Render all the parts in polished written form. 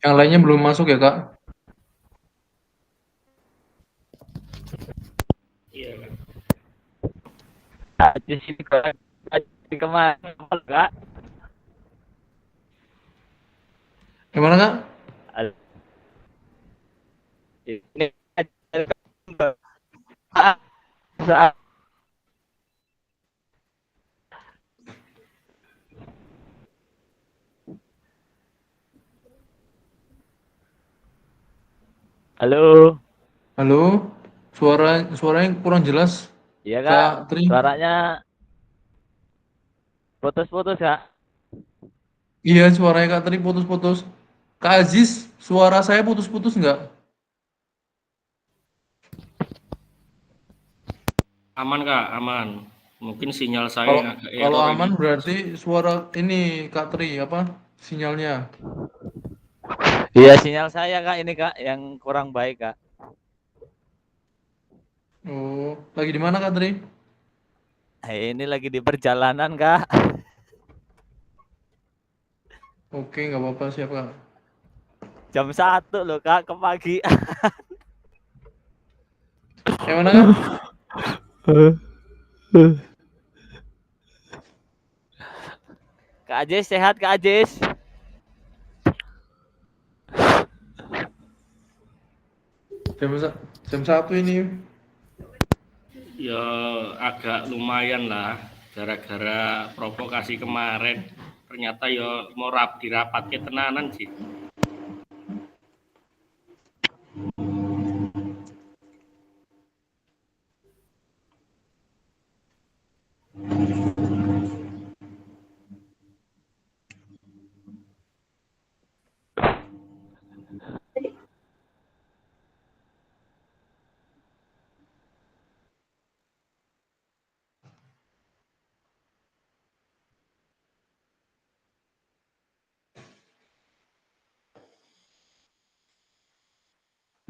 Yang lainnya belum masuk ya, Kak? Iya, di sini kemarin enggak. Gimana, Kak? Ini saat halo. Halo? Suaranya kurang jelas, Iya kak, Kak Tri. suaranya putus-putus kak. Iya, suaranya Kak Tri putus-putus. Kak Aziz, suara saya putus-putus nggak? Aman kak, aman. Mungkin sinyal saya Kalau yang agak kalau error ini. aman berarti suara ini Kak Tri apa? Sinyalnya. Iya sinyal saya kak ini kak yang kurang baik kak. Oh, lagi di mana Kak Tri? Ini lagi di perjalanan kak. Oke, nggak apa-apa, siap Kak. Jam 1 loh kak ke pagi. Yang mana Kak? Kak Ajis sehat kak Ajis? Jam jam 1 ini. Ya agak lumayan lah. Gara-gara provokasi kemarin. Ternyata ya mau dirapat ke tenanan sih.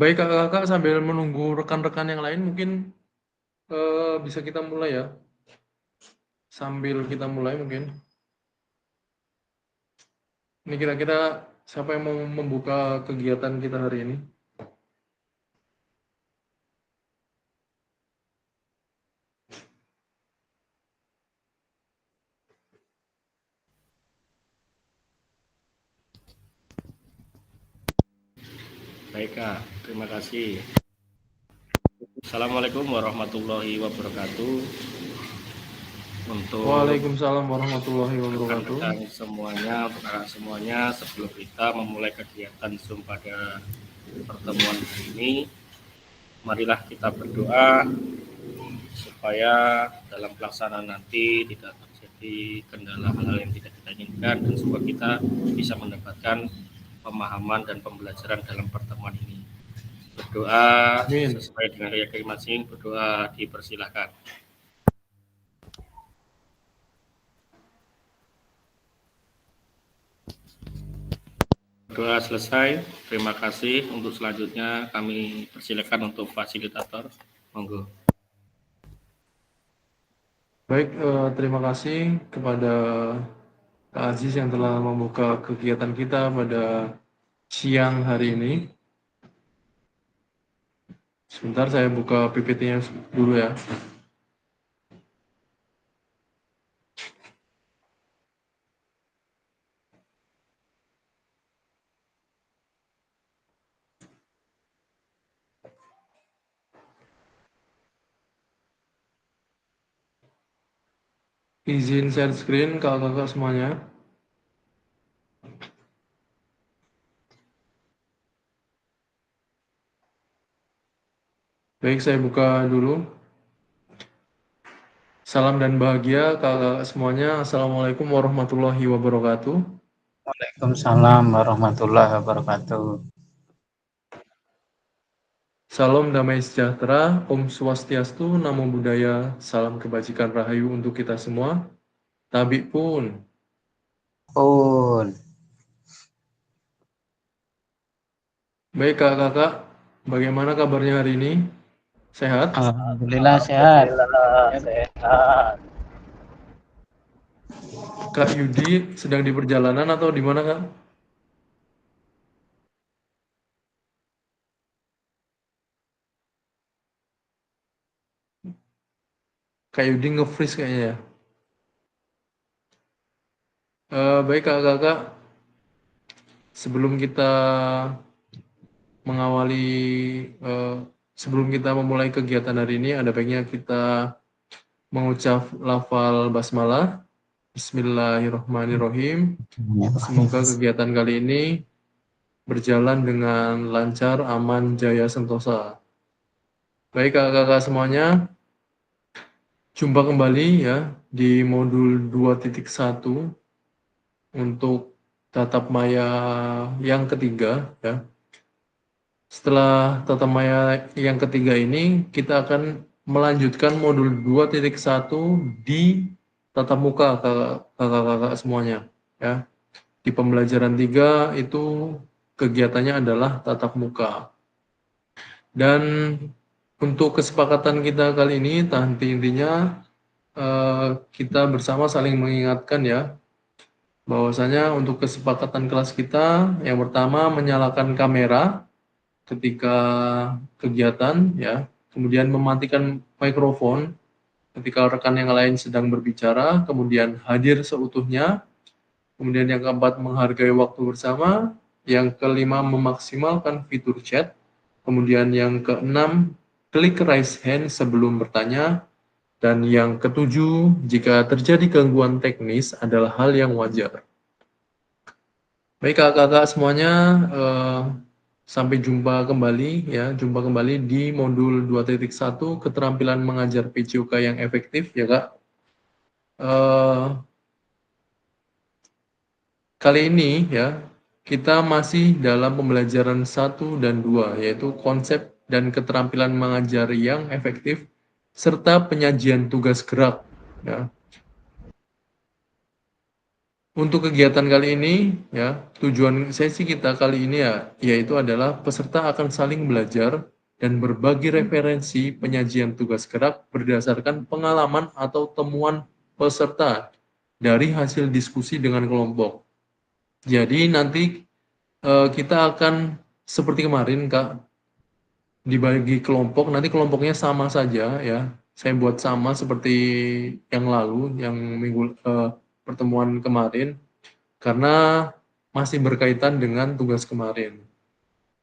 Baik Kakak, sambil menunggu rekan-rekan yang lain mungkin bisa kita mulai ya. Sambil kita mulai mungkin. Ini kira-kira siapa yang mau membuka kegiatan kita hari ini? Baik kak, terima kasih. Assalamualaikum warahmatullahi wabarakatuh. Untuk Waalaikumsalam warahmatullahi wabarakatuh. rekan-rekan semuanya, untuk kakak semuanya, sebelum kita memulai kegiatan Zoom pada pertemuan hari ini, marilah kita berdoa supaya dalam pelaksanaan nanti tidak terjadi kendala hal-hal yang tidak kita inginkan dan semoga kita bisa mendapatkan pemahaman dan pembelajaran dalam pertemuan ini. Berdoa Amin. sesuai dengan keyakinan masing, berdoa dipersilahkan. Doa selesai. Terima kasih. Untuk selanjutnya kami persilakan untuk fasilitator. Monggo. Baik, terima kasih kepada Kak Aziz yang telah membuka kegiatan kita pada siang hari ini. Sebentar saya buka PPT-nya dulu ya. Izin share screen kakak-kakak semuanya. Baik, saya buka dulu. Salam dan bahagia kakak-kakak semuanya. Assalamualaikum warahmatullahi wabarakatuh. Waalaikumsalam warahmatullahi wabarakatuh. Salam damai sejahtera, Om Swastiastu, Namo Buddhaya, salam kebajikan rahayu untuk kita semua. Tabik pun. Pun. Baik kakak-kakak, bagaimana kabarnya hari ini? Sehat? Alhamdulillah sehat. Sehat. Kak Yudi sedang di perjalanan atau di mana Kak? Kak Yudi nge-freeze kayaknya ya. Baik kakak-kakak, sebelum kita mengawali, sebelum kita memulai kegiatan hari ini, ada baiknya kita mengucap lafal basmalah. Bismillahirrahmanirrahim. Semoga kegiatan kali ini berjalan dengan lancar, aman, jaya, sentosa. Baik kakak-kakak semuanya, jumpa kembali ya di modul 2.1 untuk tatap maya yang ketiga ya. Setelah tatap maya yang ketiga ini, kita akan melanjutkan modul 2.1 di tatap muka kakak-kakak semuanya ya. Di pembelajaran 3 itu kegiatannya adalah tatap muka. Dan untuk kesepakatan kita kali ini, intinya kita bersama saling mengingatkan ya, bahwasanya untuk kesepakatan kelas kita, yang pertama menyalakan kamera ketika kegiatan ya, kemudian mematikan mikrofon ketika rekan yang lain sedang berbicara, kemudian hadir seutuhnya, kemudian yang keempat menghargai waktu bersama, yang kelima memaksimalkan fitur chat, kemudian yang keenam klik raise hand sebelum bertanya, dan yang ketujuh jika terjadi gangguan teknis adalah hal yang wajar. Baik kakak-kakak semuanya, sampai jumpa kembali ya, jumpa kembali di modul 2.1 keterampilan mengajar PJOK yang efektif ya Kak. Kali ini ya, kita masih dalam pembelajaran 1 dan 2, yaitu konsep dan keterampilan mengajar yang efektif serta penyajian tugas gerak ya. Untuk kegiatan kali ini ya, tujuan sesi kita kali ini ya, yaitu adalah peserta akan saling belajar dan berbagi referensi penyajian tugas gerak berdasarkan pengalaman atau temuan peserta dari hasil diskusi dengan kelompok. Jadi nanti kita akan seperti kemarin Kak, dibagi kelompok, nanti kelompoknya sama saja ya. Saya buat sama seperti yang lalu, yang pertemuan kemarin, karena masih berkaitan dengan tugas kemarin.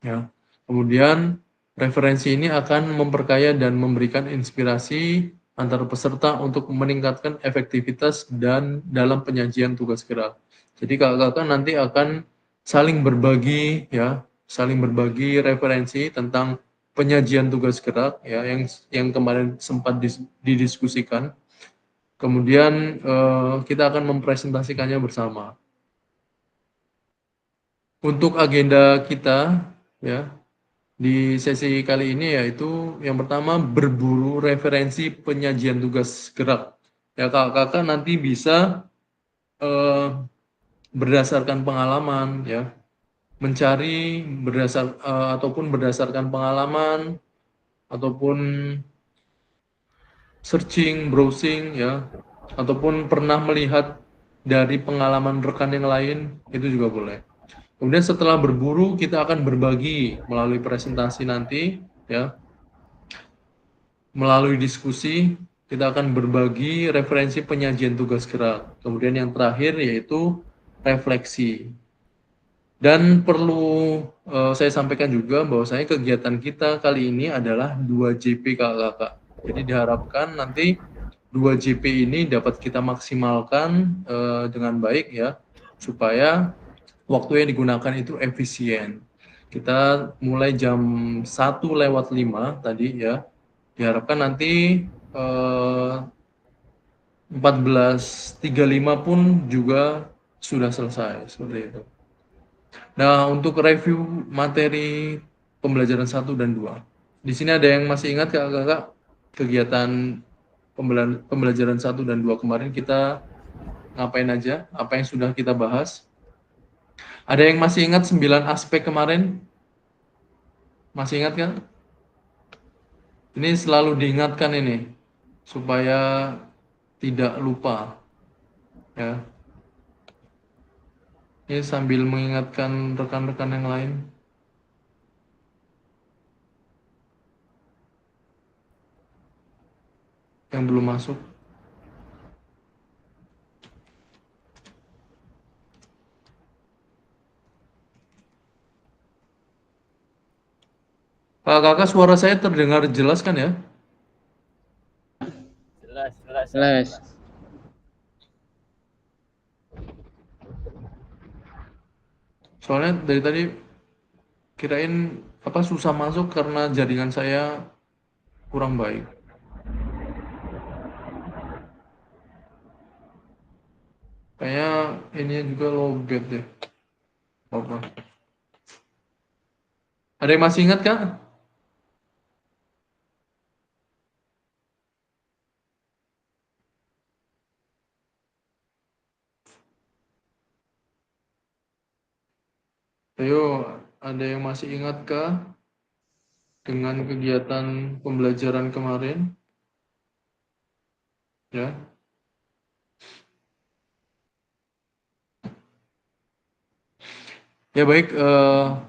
Ya. Kemudian referensi ini akan memperkaya dan memberikan inspirasi antar peserta untuk meningkatkan efektivitas dan dalam penyajian tugas gerak. Jadi kakak-kakak nanti akan saling berbagi ya, saling berbagi referensi tentang penyajian tugas gerak ya, yang kemarin sempat didiskusikan. Kemudian kita akan mempresentasikannya bersama. Untuk agenda kita ya di sesi kali ini yaitu yang pertama berburu referensi penyajian tugas gerak. Ya kakak-kakak nanti bisa berdasarkan pengalaman ya, mencari ataupun berdasarkan pengalaman ataupun searching, browsing ya, ataupun pernah melihat dari pengalaman rekan yang lain, itu juga boleh. Kemudian setelah berburu, kita akan berbagi melalui presentasi nanti, ya, melalui diskusi, kita akan berbagi referensi penyajian tugas gerak. Kemudian yang terakhir yaitu refleksi. Dan perlu saya sampaikan juga bahwasanya kegiatan kita kali ini adalah 2JP kakak-kakak. Jadi diharapkan nanti 2JP ini dapat kita maksimalkan dengan baik ya, supaya waktu yang digunakan itu efisien. Kita mulai jam 1:05 tadi ya. Diharapkan nanti 14:35 pun juga sudah selesai seperti itu. Nah, untuk review materi pembelajaran 1 dan 2. Di sini ada yang masih ingat kakak-kakak kegiatan pembelajaran 1 dan 2 kemarin kita ngapain aja? Apa yang sudah kita bahas? Ada yang masih ingat 9 aspek kemarin? Masih ingat kan? Ini selalu diingatkan ini supaya tidak lupa ya. Ini sambil mengingatkan rekan-rekan yang lain. yang belum masuk. Kakak, suara saya terdengar jelas kan ya? Jelas. Soalnya dari tadi kirain apa susah masuk karena jaringan saya kurang baik. Kayaknya ini juga lowbat deh. Apa? Ada yang masih ingat Kak? Ayo, ada yang masih ingat Kak dengan kegiatan pembelajaran kemarin? Ya. Ya baik,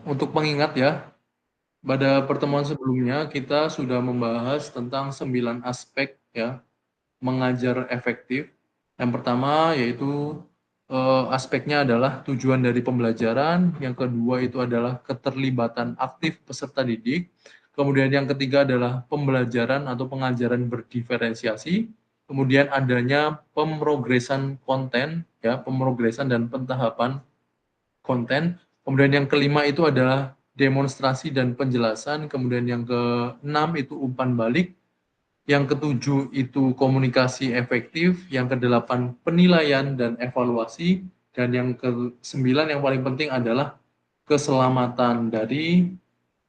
untuk pengingat ya, pada pertemuan sebelumnya kita sudah membahas tentang 9 aspek ya, mengajar efektif. Yang pertama yaitu aspeknya adalah tujuan dari pembelajaran, yang kedua itu adalah keterlibatan aktif peserta didik, kemudian yang ketiga adalah pembelajaran atau pengajaran berdiferensiasi, kemudian adanya pemrogesan konten, ya, pemrogesan dan pentahapan konten, kemudian yang kelima itu adalah demonstrasi dan penjelasan, kemudian yang keenam itu umpan balik, yang ketujuh itu komunikasi efektif, yang kedelapan penilaian dan evaluasi, dan yang kesembilan yang paling penting adalah keselamatan dari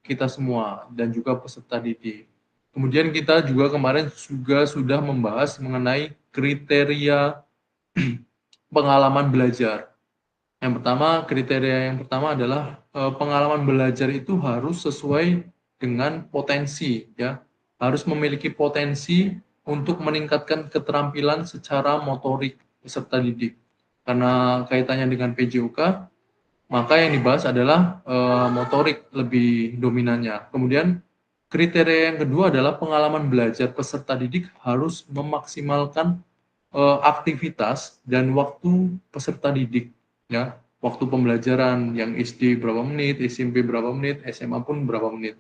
kita semua dan juga peserta didik. Kemudian kita juga kemarin juga sudah membahas mengenai kriteria pengalaman belajar. Kriteria yang pertama adalah pengalaman belajar itu harus sesuai dengan potensi, ya, harus memiliki potensi untuk meningkatkan keterampilan secara motorik peserta didik. Karena kaitannya dengan PJOK, maka yang dibahas adalah motorik lebih dominannya. Kemudian kriteria yang kedua adalah pengalaman belajar peserta didik harus memaksimalkan aktivitas dan waktu peserta didik, ya, waktu pembelajaran yang SD berapa menit, SMP berapa menit, SMA pun berapa menit.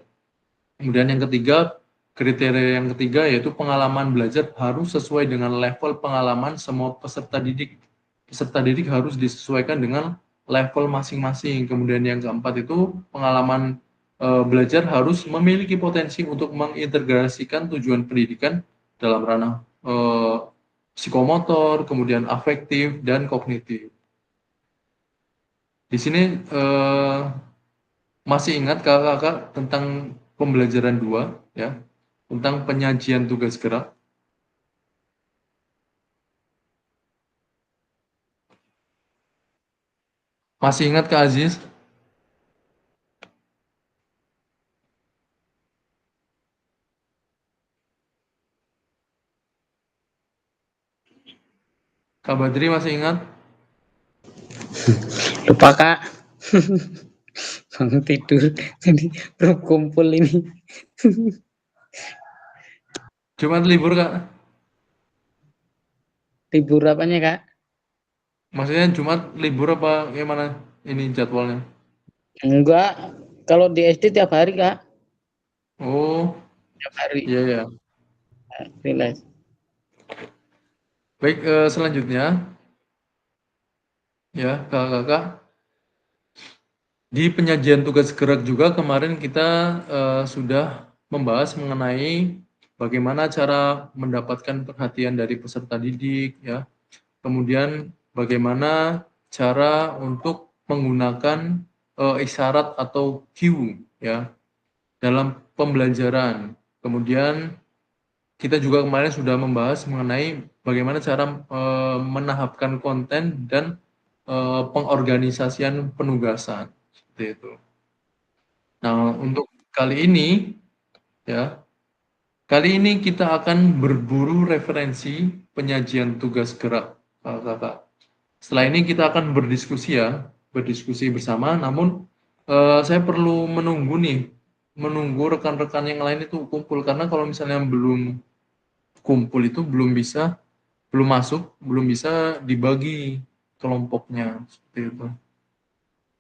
Kemudian yang ketiga, kriteria yang ketiga yaitu pengalaman belajar harus sesuai dengan level pengalaman semua peserta didik. Peserta didik harus disesuaikan dengan level masing-masing. Kemudian yang keempat itu pengalaman belajar harus memiliki potensi untuk mengintegrasikan tujuan pendidikan dalam ranah psikomotor, kemudian afektif, dan kognitif. Di sini masih ingat kakak-kakak tentang pembelajaran 2, ya, tentang penyajian tugas gerak? Masih ingat Kak Aziz? Kak Badri masih ingat? Lupa Kak. Bangun tidur. Jadi belum kumpul ini. Jumat libur Kak? Libur apanya Kak? Maksudnya Jumat libur apa gimana ini jadwalnya? Enggak. Kalau di SD tiap hari Kak. Oh, Tiap hari. iya ya. Relax. Baik, selanjutnya ya kakak-kakak, di penyajian tugas gerak juga kemarin kita sudah membahas mengenai bagaimana cara mendapatkan perhatian dari peserta didik, ya. Kemudian bagaimana cara untuk menggunakan isyarat atau cue, ya, dalam pembelajaran. Kemudian kita juga kemarin sudah membahas mengenai bagaimana cara menahapkan konten dan pengorganisasian penugasan, seperti itu. Nah, untuk kali ini, ya, kali ini kita akan berburu referensi penyajian tugas gerak, kakak. Setelah ini kita akan berdiskusi, ya, berdiskusi bersama. Namun saya perlu menunggu rekan-rekan yang lain itu kumpul, karena kalau misalnya belum kumpul itu belum masuk, belum bisa dibagi kelompoknya seperti itu.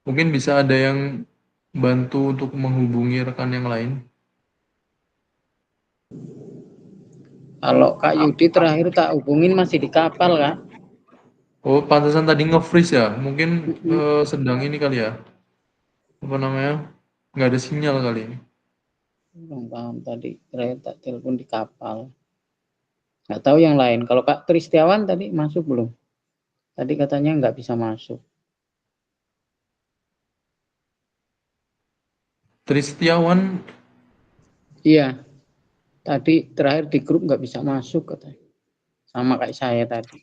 Mungkin bisa ada yang bantu untuk menghubungi rekan yang lain. Kalau Kak Yudi terakhir tak hubungin masih di kapal, Kak. Oh, pantesan tadi nge-freeze ya. Mungkin sedang ini kali ya. Apa namanya? Nggak ada sinyal kali. Kurang paham tadi. Terakhir tak telepon di kapal. Nggak tahu yang lain. Kalau Kak Kristiawan tadi masuk belum? Tadi katanya nggak bisa masuk. Tristiawan, Iya, tadi terakhir di grup nggak bisa masuk katanya. Sama kayak saya tadi.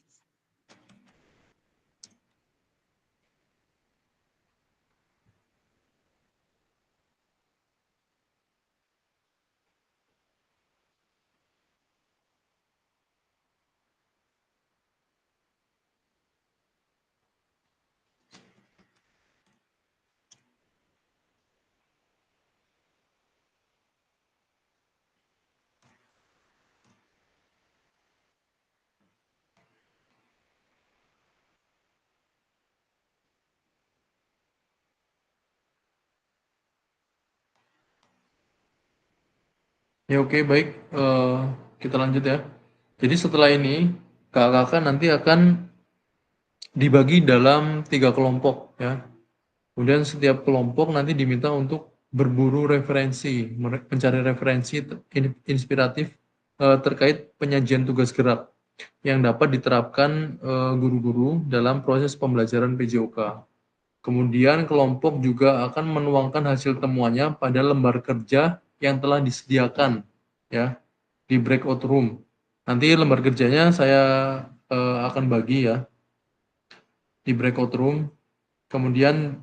ya oke baik. Kita lanjut ya. Jadi setelah ini kakak nanti akan dibagi dalam 3 kelompok ya. Kemudian setiap kelompok nanti diminta untuk berburu referensi, mencari referensi inspiratif terkait penyajian tugas gerak yang dapat diterapkan guru-guru dalam proses pembelajaran PJOK. Kemudian kelompok juga akan menuangkan hasil temuannya pada lembar kerja yang telah disediakan ya di breakout room. Nanti lembar kerjanya saya akan bagi ya di breakout room. Kemudian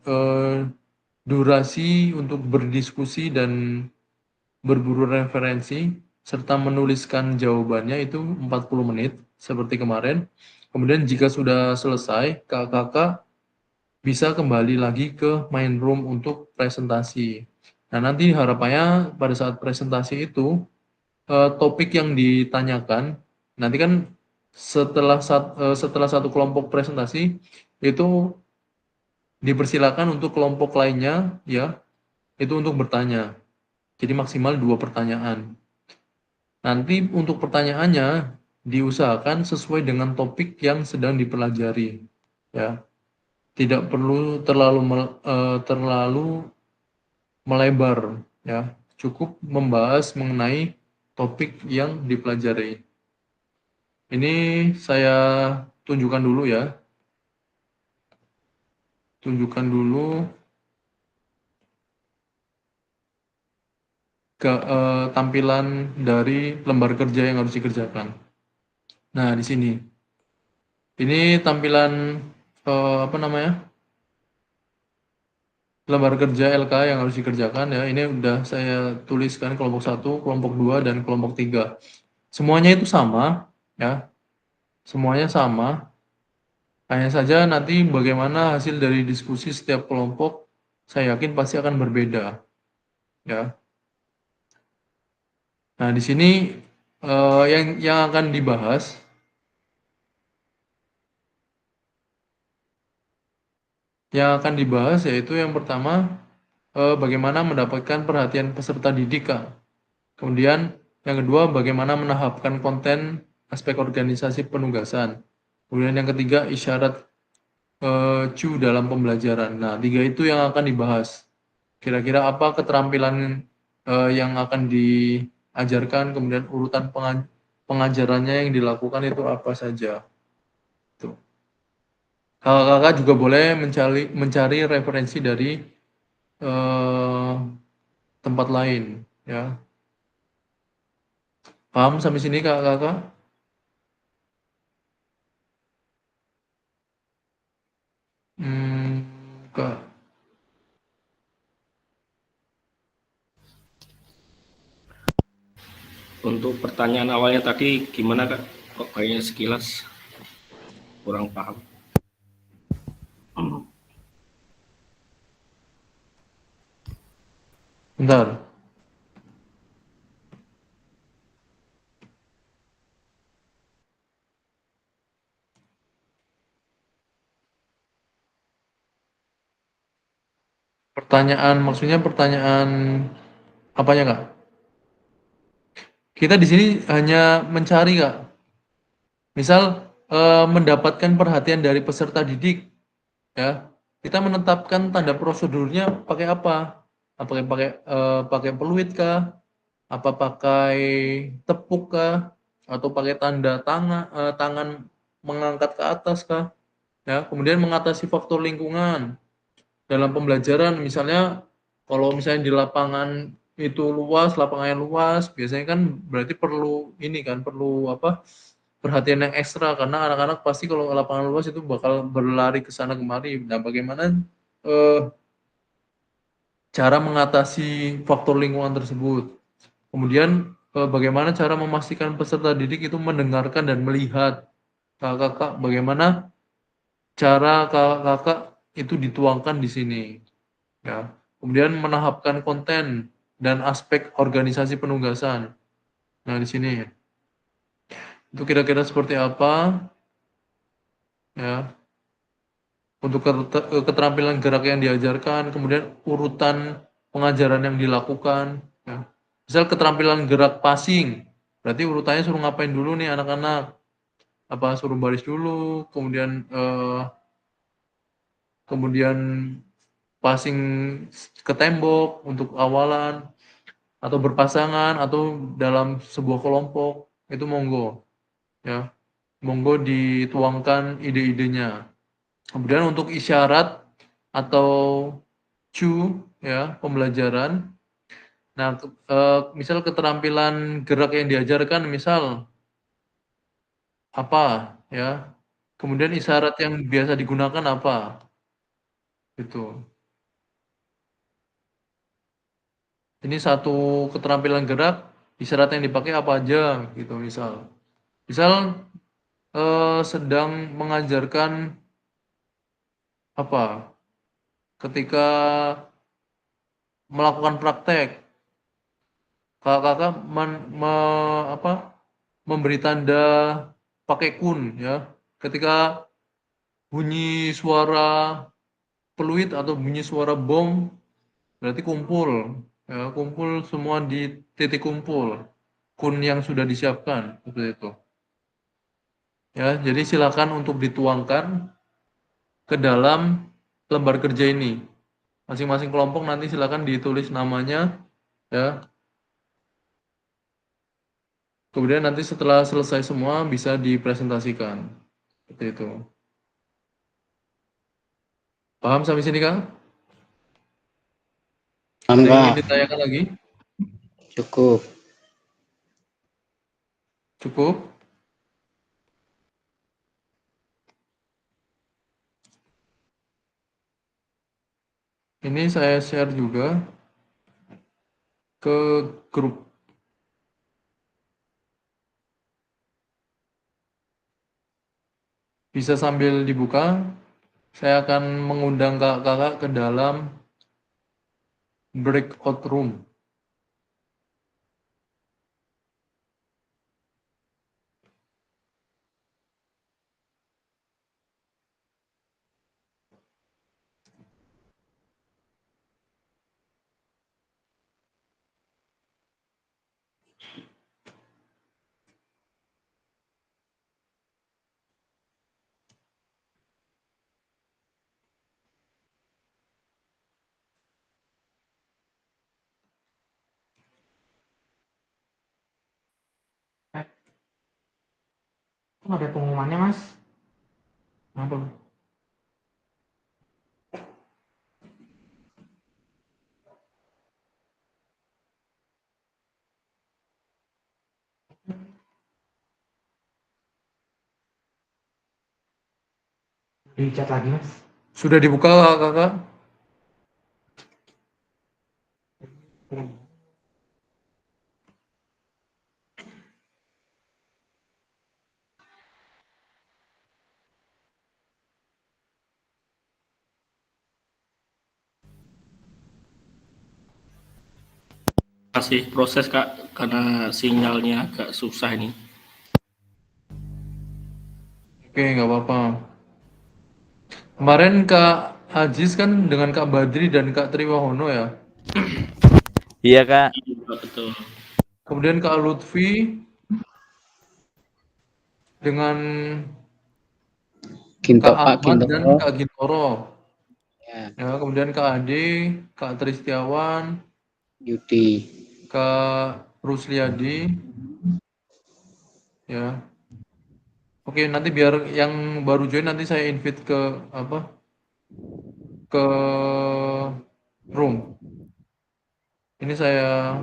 durasi untuk berdiskusi dan berburu referensi serta menuliskan jawabannya itu 40 menit seperti kemarin. Kemudian jika sudah selesai, kakak bisa kembali lagi ke main room untuk presentasi. Nah, nanti harapannya pada saat presentasi itu topik yang ditanyakan nanti kan setelah satu kelompok presentasi itu dipersilakan untuk kelompok lainnya ya itu untuk bertanya. Jadi maksimal 2 pertanyaan. Nanti untuk pertanyaannya diusahakan sesuai dengan topik yang sedang dipelajari ya. Tidak perlu terlalu melebar ya. Cukup membahas mengenai topik yang dipelajari. Ini saya tunjukkan dulu ya. Tunjukkan dulu tampilan dari lembar kerja yang harus dikerjakan. Nah, di sini. Ini tampilan apa namanya? Lembar kerja LK yang harus dikerjakan ya. Ini udah saya tuliskan kelompok 1, kelompok 2 dan kelompok 3. Semuanya itu sama ya. Semuanya sama. Hanya saja nanti bagaimana hasil dari diskusi setiap kelompok saya yakin pasti akan berbeda ya. Nah, di sini yang akan dibahas yaitu yang pertama bagaimana mendapatkan perhatian peserta didik, Kak. Kemudian yang kedua bagaimana menahapkan konten aspek organisasi penugasan. Kemudian yang ketiga isyarat cu dalam pembelajaran. Nah, 3 itu yang akan dibahas. Kira-kira apa keterampilan yang akan diajarkan, kemudian urutan pengajarannya yang dilakukan itu apa saja. Tuh. Kakak-kakak juga boleh mencari referensi dari tempat lain ya. Paham sampai sini kakak-kakak? Kak. Untuk pertanyaan awalnya tadi gimana Kak? Kok kayaknya sekilas kurang paham. Bentar. Pertanyaan, maksudnya pertanyaan apanya, Kak? Kita di sini hanya mencari, Kak. Misal, mendapatkan perhatian dari peserta didik, ya. Kita menetapkan tanda prosedurnya pakai apa? Apakah pakai peluit kah? Apa pakai tepuk kah? Atau pakai tanda tangan mengangkat ke atas kah? Ya, kemudian mengatasi faktor lingkungan dalam pembelajaran, misalnya kalau misalnya di lapangan itu luas, lapangannya luas, biasanya kan berarti perlu ini kan, perlu apa, perhatian yang ekstra karena anak-anak pasti kalau lapangan luas itu bakal berlari ke sana kemari. Nah, bagaimana cara mengatasi faktor lingkungan tersebut? Kemudian bagaimana cara memastikan peserta didik itu mendengarkan dan melihat kakak-kakak, bagaimana cara kakak-kakak itu dituangkan di sini, ya. Kemudian menahapkan konten dan aspek organisasi penugasan. Nah, di sini itu kira-kira seperti apa, ya, untuk keterampilan gerak yang diajarkan, kemudian urutan pengajaran yang dilakukan, ya. Misal keterampilan gerak passing, berarti urutannya suruh ngapain dulu nih anak-anak? Apa suruh baris dulu, kemudian kemudian passing ke tembok untuk awalan, atau berpasangan, atau dalam sebuah kelompok, itu monggo, ya. Monggo dituangkan ide-idenya. Kemudian untuk isyarat atau cue, ya, pembelajaran. Nah, misal keterampilan gerak yang diajarkan, misal apa, ya. Kemudian isyarat yang biasa digunakan apa, gitu. Ini satu keterampilan gerak, isyarat yang dipakai apa aja, gitu misal. Misal sedang mengajarkan apa, ketika melakukan praktek, kakak-kakak memberi tanda pakai kun, ya. Ketika bunyi suara peluit atau bunyi suara bom, berarti kumpul, ya, kumpul semua di titik kumpul, kun yang sudah disiapkan, seperti itu. Ya, jadi silakan untuk dituangkan ke dalam lembar kerja ini. Masing-masing kelompok nanti silakan ditulis namanya, ya. Kemudian nanti setelah selesai semua bisa dipresentasikan. Seperti itu. Paham sampai sini, Kang? Ada yang ingin Enggak, ditanyakan lagi? cukup. Cukup? Ini saya share juga ke grup. Bisa sambil dibuka. Saya akan mengundang kakak-kakak ke dalam breakout room. Kok ada pengumumannya, Mas? Apa? Di chat lagi, Mas. Sudah dibuka kakak-kakak? Masih proses Kak, karena sinyalnya agak susah ini. Oke, nggak apa-apa. Kemarin Kak Ajis kan dengan Kak Badri dan Kak Triwahono ya. Iya Kak. Iya, betul. Kemudian Kak Lutfi dengan Kak Pak Ahmad dan Gintoro. Kak Gintoro. Ya, Ya, kemudian Kak Ade, Kak Tristiawan, Yudi. Kak Rusliadi, ya. Oke, nanti biar yang baru join nanti saya invite ke apa? Ke room. Ini saya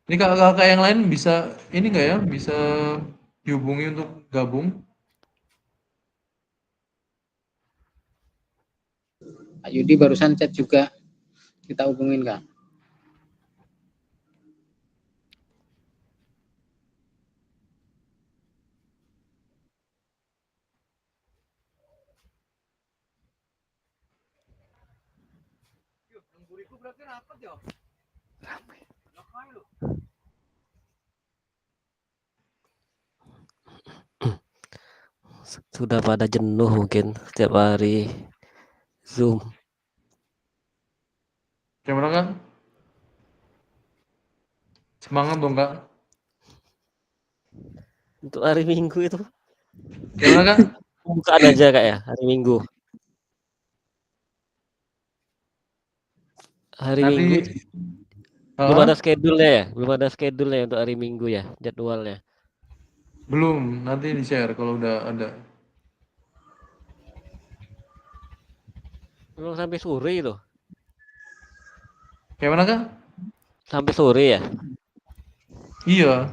ini kakak-kakak yang lain bisa ini enggak ya? Bisa dihubungi untuk gabung? Pak Yudi barusan chat juga. Kita hubungin, Kak. Sudah pada jenuh mungkin setiap hari Zoom. Gimana Kak? Semangat dong Kak. Untuk hari Minggu itu Gimana Kak? pembukaan aja Kak ya, hari Minggu. Hari Nanti Minggu belum Hah? ada schedule-nya ya, belum ada schedule-nya untuk hari Minggu ya, jadwalnya. Belum, nanti di-share kalau udah ada. Belum sampai sore itu. Gimana Kak? Sampai sore ya. Iya.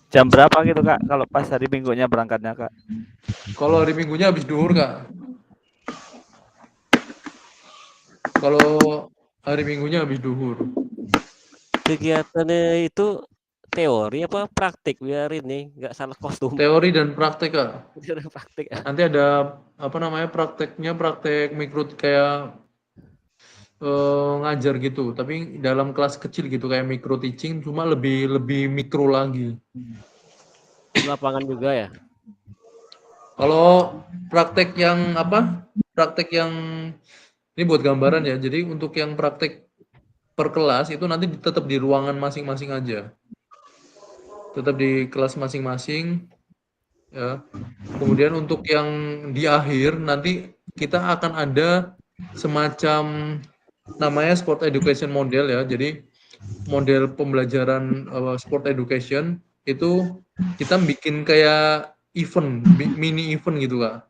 Jam berapa gitu Kak kalau pas hari Minggunya berangkatnya Kak? Kalau hari Minggunya habis duhur Kak. Kalau hari Minggunya habis duhur. Kegiatannya itu teori apa praktik biar ini nggak salah kostum. Teori dan praktek Kak. Praktik. Nanti ada apa namanya prakteknya praktek mikro kayak ngajar gitu, tapi dalam kelas kecil gitu kayak micro teaching, cuma lebih mikro lagi. Di lapangan juga ya. Kalau praktek yang apa? Praktek yang ini buat gambaran ya. Jadi untuk yang praktek per kelas itu nanti tetap di ruangan masing-masing aja. Tetap di kelas masing-masing ya. Kemudian untuk yang di akhir nanti kita akan ada semacam namanya sport education model ya. Jadi model pembelajaran sport education itu kita bikin kayak event, mini event gitu Kak.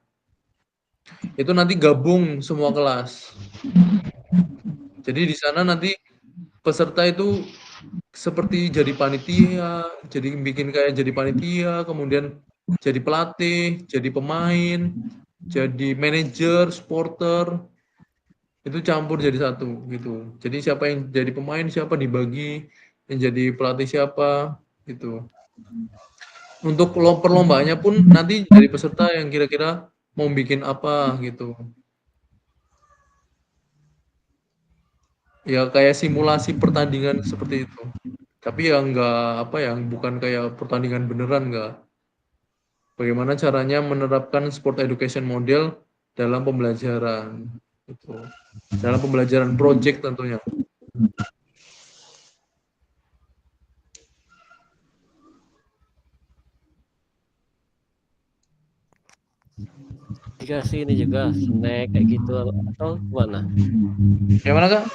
Itu nanti gabung semua kelas. Jadi di sana nanti peserta itu seperti jadi panitia, jadi bikin kayak jadi panitia, kemudian jadi pelatih, jadi pemain, jadi manajer, supporter, itu campur jadi satu gitu. Jadi siapa yang jadi pemain, siapa dibagi, yang jadi pelatih siapa, gitu. Untuk perlombanya pun nanti dari peserta yang kira-kira mau bikin apa gitu. Ya kayak simulasi pertandingan seperti itu. Tapi ya enggak apa ya, bukan kayak pertandingan beneran enggak. Bagaimana caranya menerapkan sport education model dalam pembelajaran gitu. Dalam pembelajaran project tentunya. Dikasih ini juga snack kayak gitu atau gimana? Gimana Kak?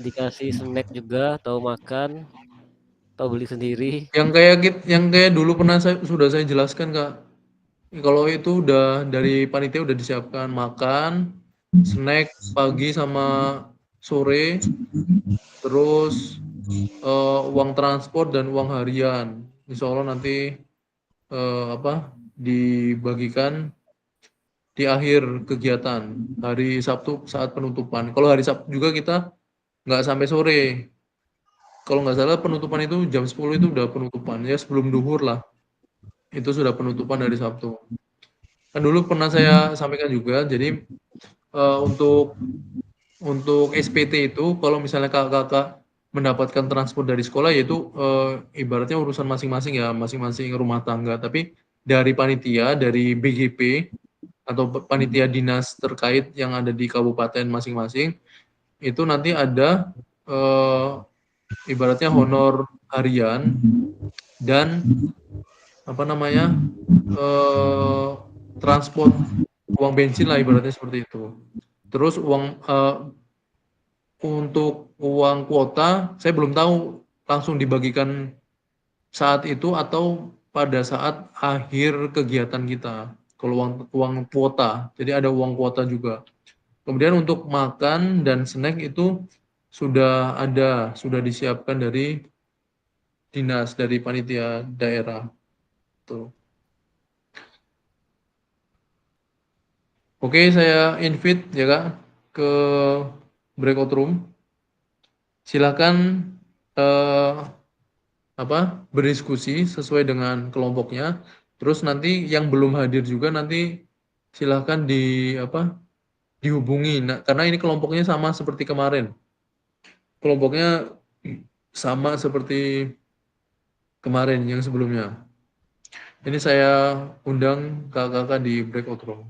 Dikasih snack juga atau makan atau beli sendiri? Yang kayak dulu pernah sudah saya jelaskan Kak. Kalau itu udah dari panitia udah disiapkan makan, snack pagi sama sore, terus uang transport dan uang harian. Insya Allah nanti apa dibagikan di akhir kegiatan hari Sabtu saat penutupan. Kalau hari Sabtu juga kita nggak sampai sore. Kalau nggak salah penutupan itu jam 10 itu udah penutupan ya sebelum duhur lah. Itu sudah penutupan hari Sabtu. Kan dulu pernah saya sampaikan juga. Jadi untuk SPT itu kalau misalnya kakak-kakak mendapatkan transport dari sekolah, yaitu ibaratnya urusan masing-masing ya, masing-masing rumah tangga. Tapi dari panitia, dari BGP atau panitia dinas terkait yang ada di kabupaten masing-masing, itu nanti ada ibaratnya honor harian dan apa namanya transport, uang bensin lah ibaratnya seperti itu. Terus untuk uang kuota saya belum tahu langsung dibagikan saat itu atau pada saat akhir kegiatan kita. Kalau uang kuota, jadi ada uang kuota juga. Kemudian untuk makan dan snack itu sudah ada, sudah disiapkan dari dinas, dari panitia daerah. Tuh. Oke, saya invite ya Kak ke breakout room. Silakan eh, berdiskusi sesuai dengan kelompoknya. Terus nanti yang belum hadir juga nanti silakan dihubungi. Nah, karena ini kelompoknya sama seperti kemarin. Kelompoknya sama seperti kemarin yang sebelumnya. Ini saya undang kakak-kakak di breakout room.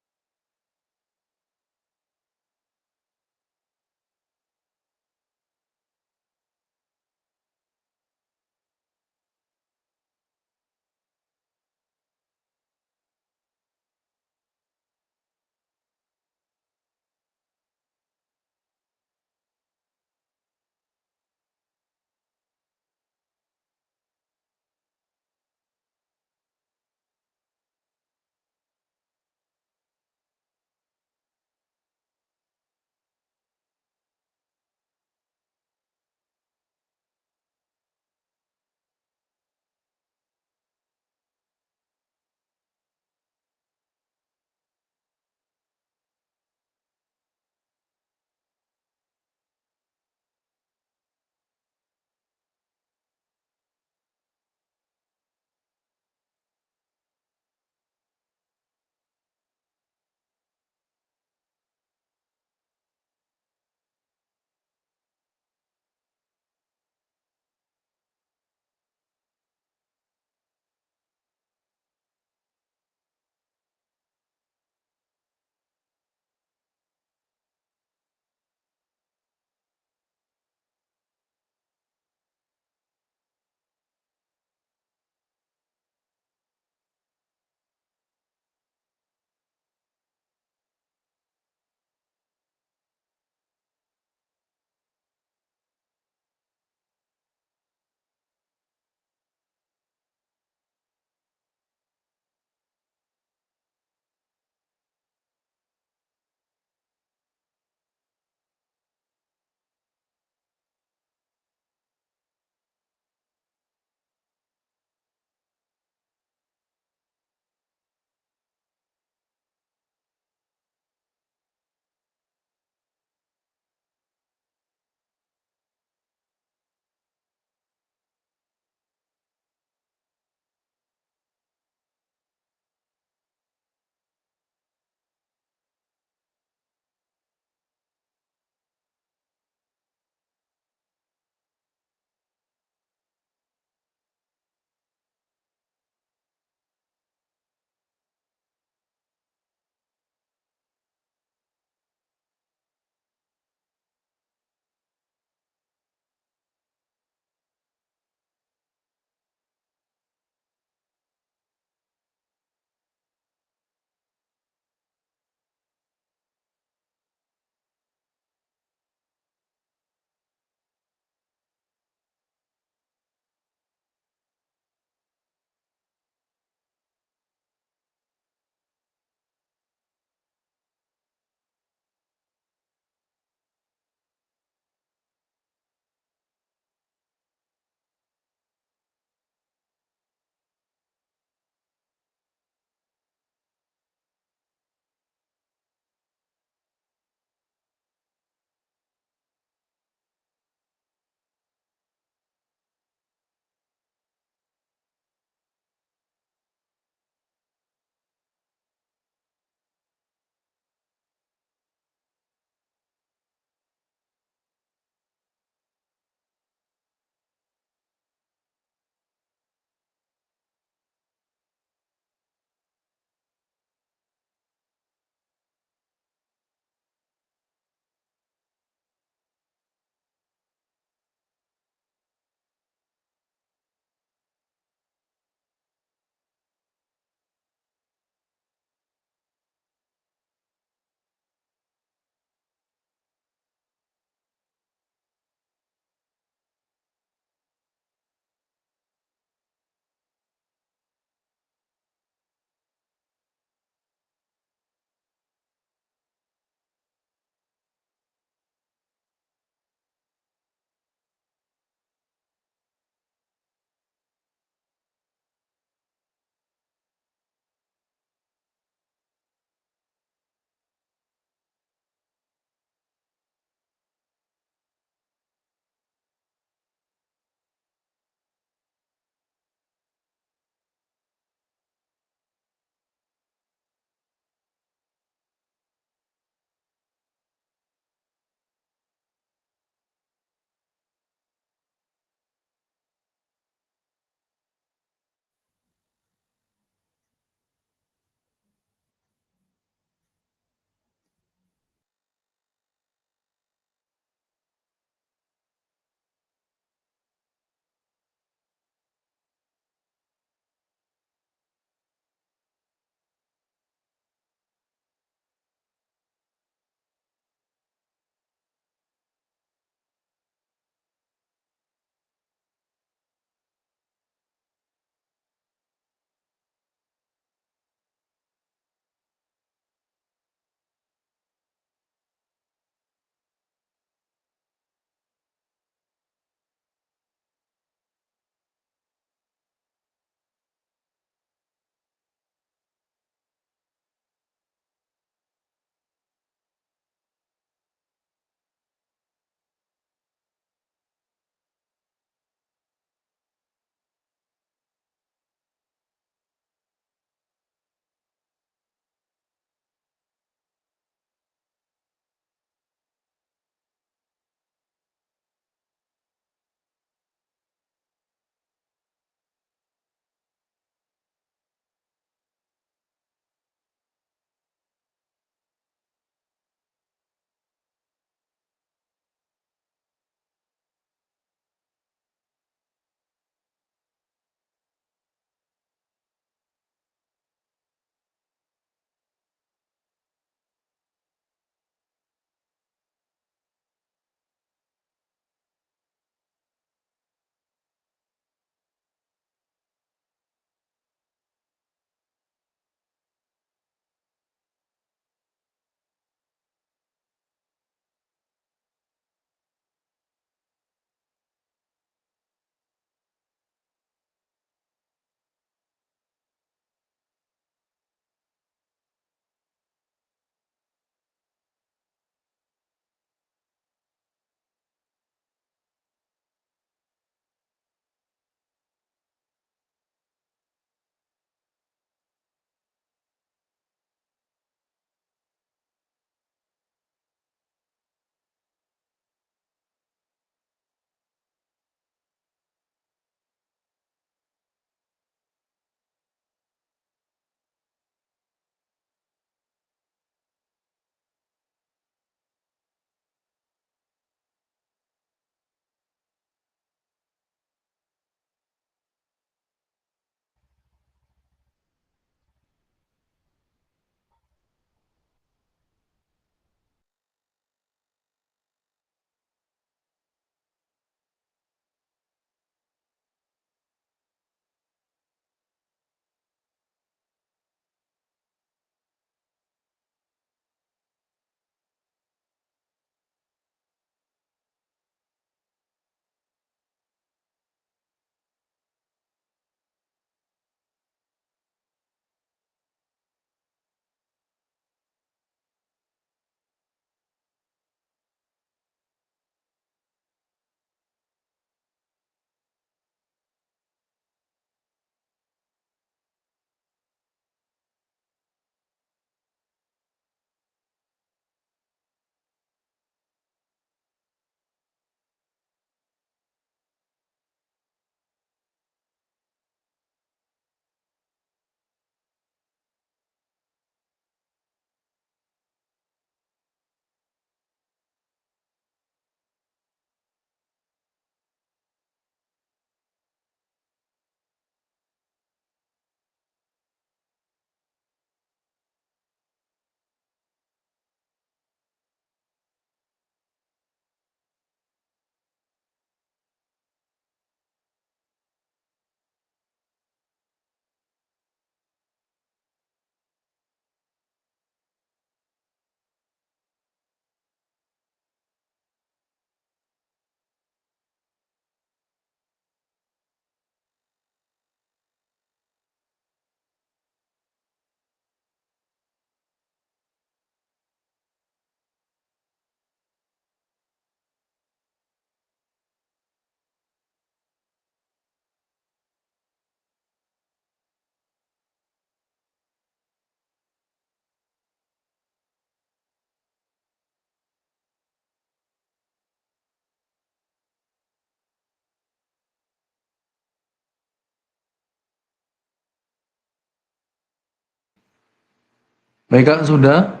Baik Kak, sudah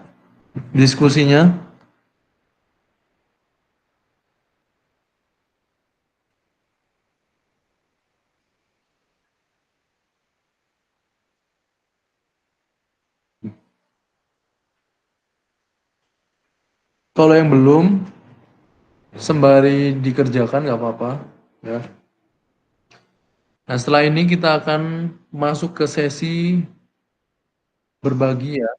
diskusinya? Kalau yang belum, sembari dikerjakan nggak apa-apa, ya. Nah, setelah ini kita akan masuk ke sesi berbagi ya.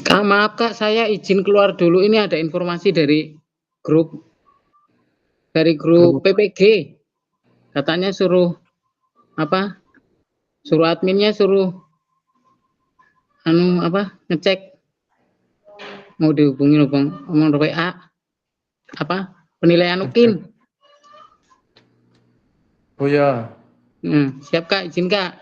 Kak, maaf Kak, saya izin keluar dulu. Ini ada informasi dari grup PPG. Katanya suruh apa? Suruh adminnya suruh ngecek mau dihubungi loh Bang, ngomong WA penilaian UKIN. Oh ya, Siap Kak, izin Kak.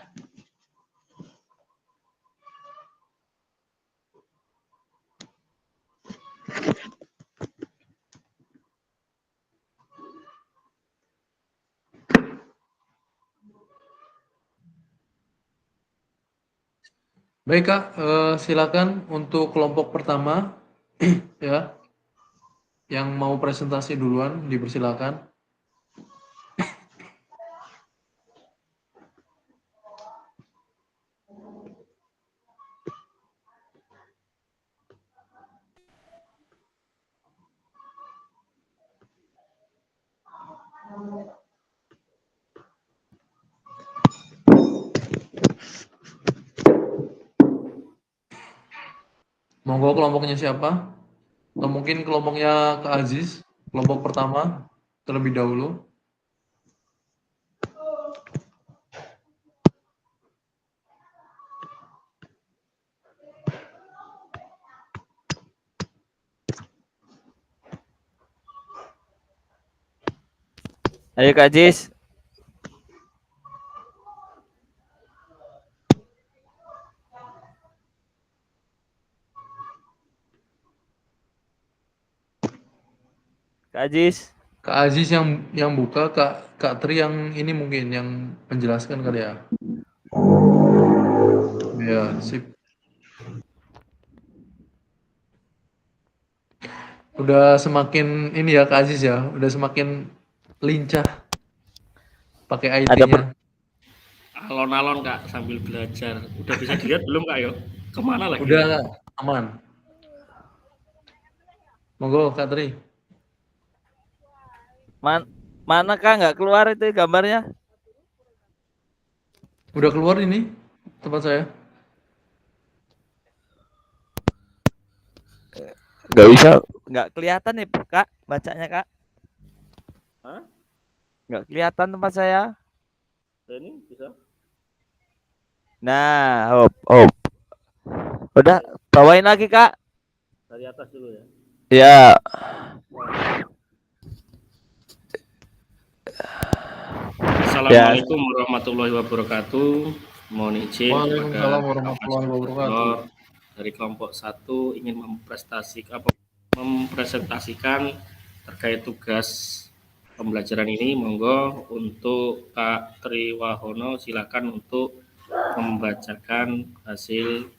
baik Kak, silakan untuk kelompok pertama ya, yang mau presentasi duluan dipersilakan. Monggo kelompoknya siapa? Atau mungkin kelompoknya Kak Aziz, kelompok pertama terlebih dahulu. Ayo Kak Jis. Kak Jis. Kak Aziz yang buka, Kak Tri yang ini mungkin yang menjelaskan kali ya. Ya, sip. Udah semakin ini ya Kak Aziz ya, udah semakin lincah pakai IT-nya. Alon-alon Kak sambil belajar. Udah bisa dilihat belum Kak yo? Kemana lagi? Udah Kak, aman. Monggo Kak Tri. Mana Kak nggak keluar itu gambarnya? Udah keluar ini tempat saya. Nggak bisa, nggak kelihatan nih Kak bacanya Kak. Hah? Nggak kelihatan tempat saya. Ini bisa? Nah, hop. Udah, bawain lagi Kak. Dari atas dulu ya. Ya. Assalamualaikum warahmatullahi wabarakatuh. Mohon izin Waalaikumsalam kepada warahmatullahi wabarakatuh. dari kelompok 1 ingin mempresentasikan terkait tugas pembelajaran ini. Monggo untuk Kak Triwahono silakan untuk membacakan hasil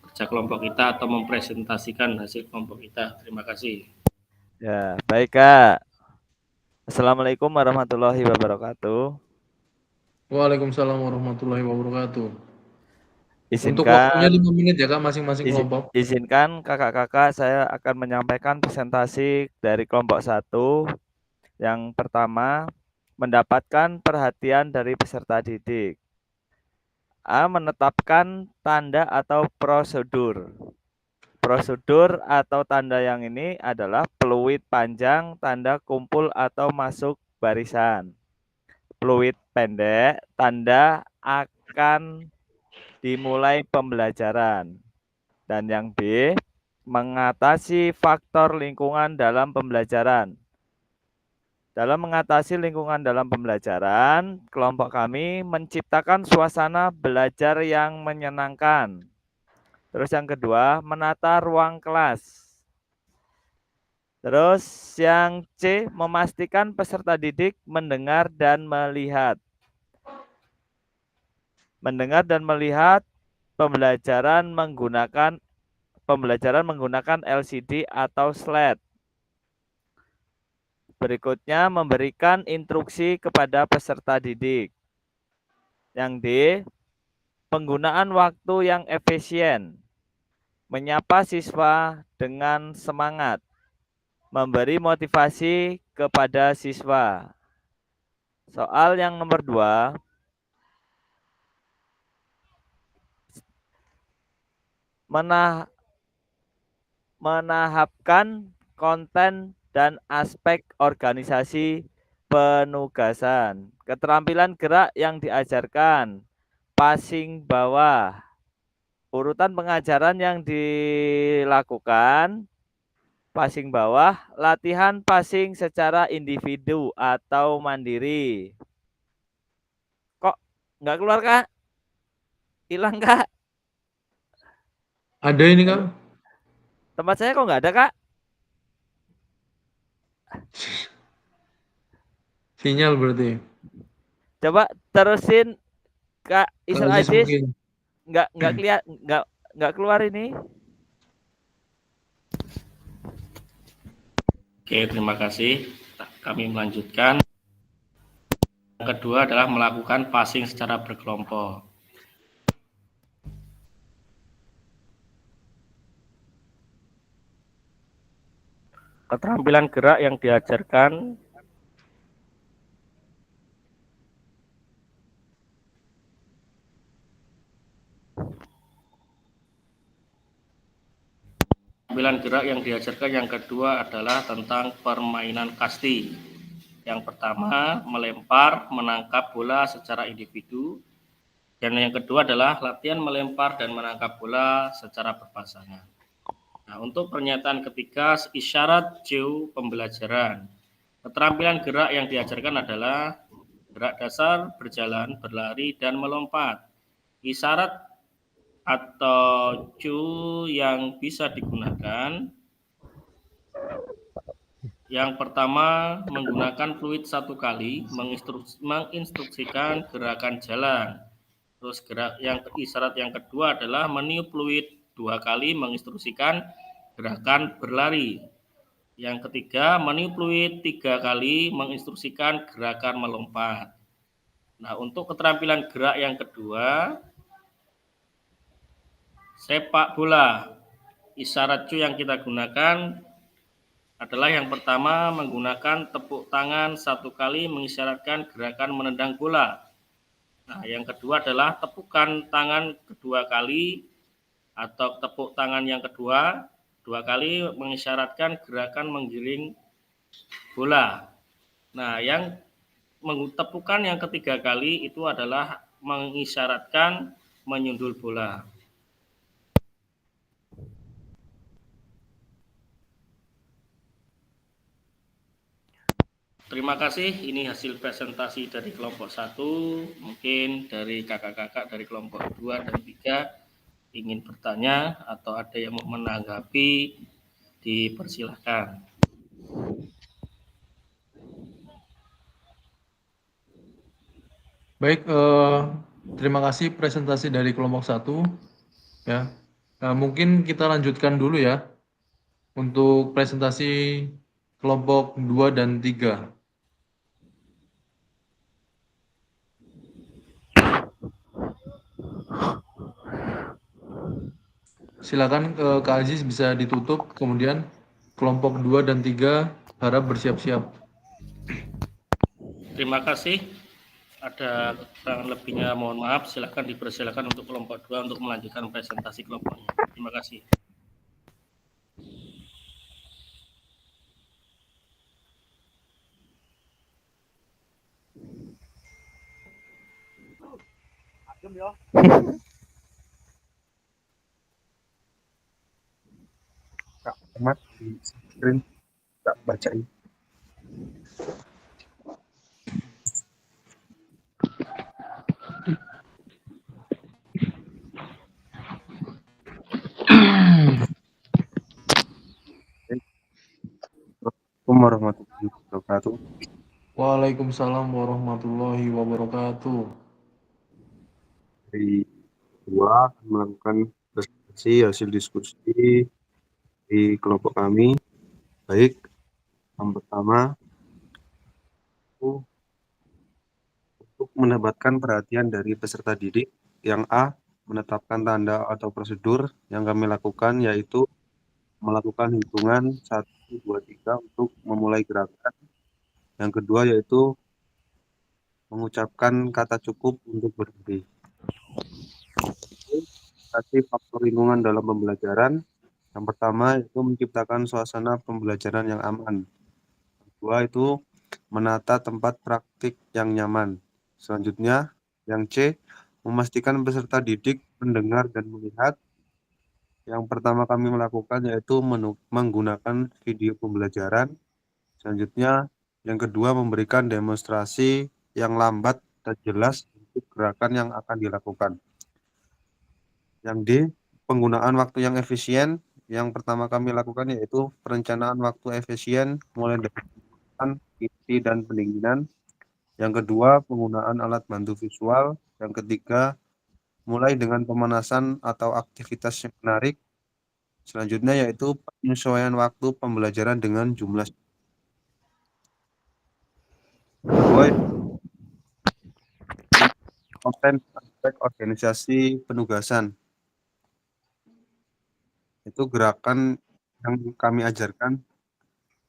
kerja kelompok kita atau mempresentasikan hasil kelompok kita. Terima kasih. Ya, baik Kak. Assalamualaikum warahmatullahi wabarakatuh. Waalaikumsalam warahmatullahi wabarakatuh. Untuk Izinkan waktunya 5 menit ya Kak masing-masing kelompok. Izinkan kakak-kakak saya akan menyampaikan presentasi dari kelompok 1. Yang pertama, mendapatkan perhatian dari peserta didik. A. Menetapkan tanda atau prosedur. Prosedur atau tanda yang ini adalah peluit panjang, tanda kumpul atau masuk barisan. Peluit pendek, tanda akan dimulai pembelajaran. Dan yang B, mengatasi faktor lingkungan dalam pembelajaran. Dalam mengatasi lingkungan dalam pembelajaran, kelompok kami menciptakan suasana belajar yang menyenangkan. Terus yang kedua, menata ruang kelas. Terus yang C, memastikan peserta didik mendengar dan melihat. Mendengar dan melihat pembelajaran menggunakan LCD atau slide. Berikutnya, memberikan instruksi kepada peserta didik. Yang D, penggunaan waktu yang efisien. Menyapa siswa dengan semangat. Memberi motivasi kepada siswa. Soal yang nomor 2. Menahapkan konten dan aspek organisasi penugasan. Keterampilan gerak yang diajarkan. Passing bawah. Urutan pengajaran yang dilakukan. Passing bawah. Latihan passing secara individu atau mandiri. Kok nggak keluar, Kak? Hilang, Kak? Ada ini, Kak. Tempat saya kok nggak ada, Kak? Sinyal berarti. Coba terusin, Kak Isra Aziz Aziz. mungkin. Nggak keluar ini. Oke, terima kasih. Kami melanjutkan. Yang kedua adalah melakukan passing secara berkelompok. Keterampilan gerak yang diajarkan yang kedua adalah tentang permainan kasti. Yang pertama, melempar, menangkap bola secara individu. Dan yang kedua adalah latihan melempar dan menangkap bola secara berpasangan. Nah, untuk pernyataan ketiga, isyarat cue pembelajaran. Keterampilan gerak yang diajarkan adalah gerak dasar, berjalan, berlari, dan melompat. Isyarat atau cue yang bisa digunakan. Yang pertama, menggunakan fluid satu kali, menginstruksikan gerakan jalan. Terus isyarat yang kedua adalah meniup fluid 2 kali, menginstruksikan gerakan berlari. Yang ketiga, meniup fluid 3 kali, menginstruksikan gerakan melompat. Nah, untuk keterampilan gerak yang kedua, sepak bola. Isyarat cue yang kita gunakan adalah yang pertama, menggunakan tepuk tangan 1 kali mengisyaratkan gerakan menendang bola. Nah, yang kedua adalah tepukan tangan 2 kali atau tepuk tangan yang kedua 2 kali mengisyaratkan gerakan menggiring bola. Nah, yang tepukan yang ketiga kali itu adalah mengisyaratkan menyundul bola. Terima kasih, ini hasil presentasi dari kelompok 1, mungkin dari kakak-kakak dari kelompok 2 dan 3 ingin bertanya atau ada yang mau menanggapi, dipersilahkan. Baik, terima kasih presentasi dari kelompok 1. Ya. Nah, mungkin kita lanjutkan dulu ya untuk presentasi kelompok 2 dan 3. Silakan Kak Aziz bisa ditutup, kemudian kelompok 2 dan 3 harap bersiap-siap. Terima kasih. Ada kekurangan lebihnya mohon maaf. Silakan dipersilakan untuk kelompok 2 untuk melanjutkan presentasi kelompoknya. Terima kasih. Kak Ahmad di screen tak bacain. Assalamualaikum warahmatullahi wabarakatuh. Waalaikumsalam warahmatullahi wabarakatuh. Dari kedua akan melakukan presentasi hasil diskusi di kelompok kami. Baik, yang pertama itu untuk mendapatkan perhatian dari peserta didik. Yang A, menetapkan tanda atau prosedur yang kami lakukan yaitu melakukan hitungan 1, 2, 3 untuk memulai gerakan. Yang kedua yaitu mengucapkan kata cukup untuk berhenti. Kasih faktor lingkungan dalam pembelajaran. Yang pertama itu menciptakan suasana pembelajaran yang aman. Yang kedua itu menata tempat praktik yang nyaman. Selanjutnya, yang C, memastikan peserta didik mendengar dan melihat. Yang pertama kami melakukan yaitu menggunakan video pembelajaran. Selanjutnya, yang kedua memberikan demonstrasi yang lambat dan jelas untuk gerakan yang akan dilakukan. Yang D, penggunaan waktu yang efisien. Yang pertama kami lakukan yaitu perencanaan waktu efisien mulai dari pemanasan, inti, dan pendinginan. Yang kedua, penggunaan alat bantu visual. Yang ketiga, mulai dengan pemanasan atau aktivitas yang menarik. Selanjutnya yaitu penyesuaian waktu pembelajaran dengan jumlah. Kedua, konten aspek organisasi penugasan. Itu gerakan yang kami ajarkan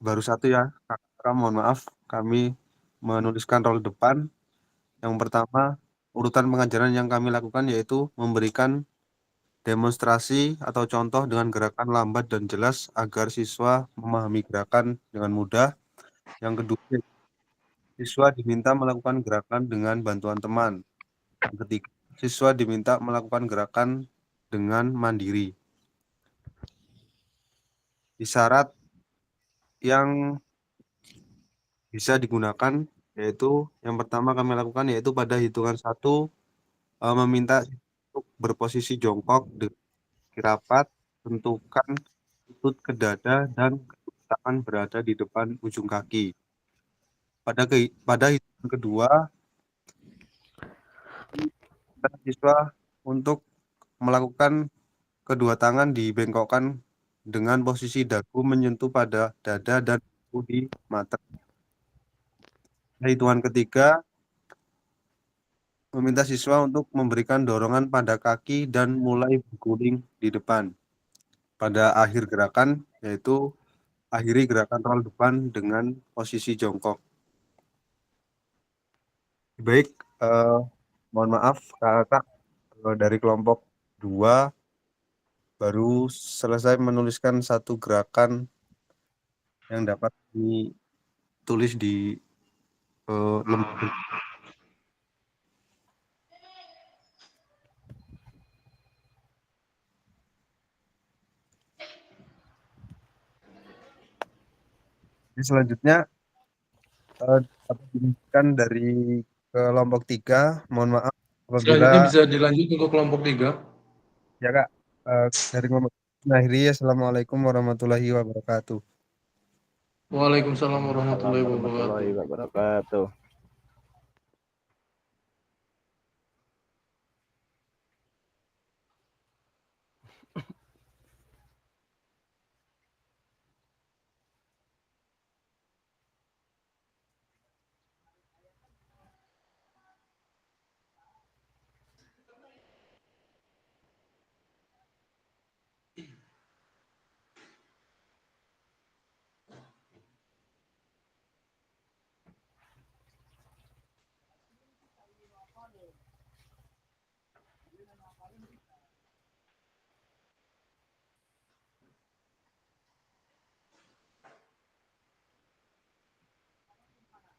baru satu ya, kakak, mohon maaf, kami menuliskan role depan. Yang pertama, urutan pengajaran yang kami lakukan yaitu memberikan demonstrasi atau contoh dengan gerakan lambat dan jelas agar siswa memahami gerakan dengan mudah. Yang kedua, siswa diminta melakukan gerakan dengan bantuan teman. Yang ketiga, siswa diminta melakukan gerakan dengan mandiri. Isyarat yang bisa digunakan yaitu yang pertama kami lakukan yaitu pada hitungan 1 meminta untuk berposisi jongkok dengan kaki rapat, tentukan lutut ke dada dan kedua tangan berada di depan ujung kaki. Pada hitungan kedua, kita siswa untuk melakukan kedua tangan dibengkokkan dengan posisi dagu menyentuh pada dada dan bahu di mata. Hitungan ketiga, meminta siswa untuk memberikan dorongan pada kaki dan mulai berguling di depan. Pada akhir gerakan, yaitu akhiri gerakan roll depan dengan posisi jongkok. Baik, mohon maaf kakak dari kelompok 2 baru selesai menuliskan satu gerakan yang dapat ditulis di lembar. Selanjutnya dapat dilanjutkan dari kelompok 3. Mohon maaf apabila Selanjutnya bisa dilanjut untuk kelompok 3. ya kak, dari kelompok akhiri. Assalamualaikum warahmatullahi wabarakatuh. Waalaikumsalam warahmatullahi Assalamualaikum wabarakatuh. warahmatullahi wabarakatuh.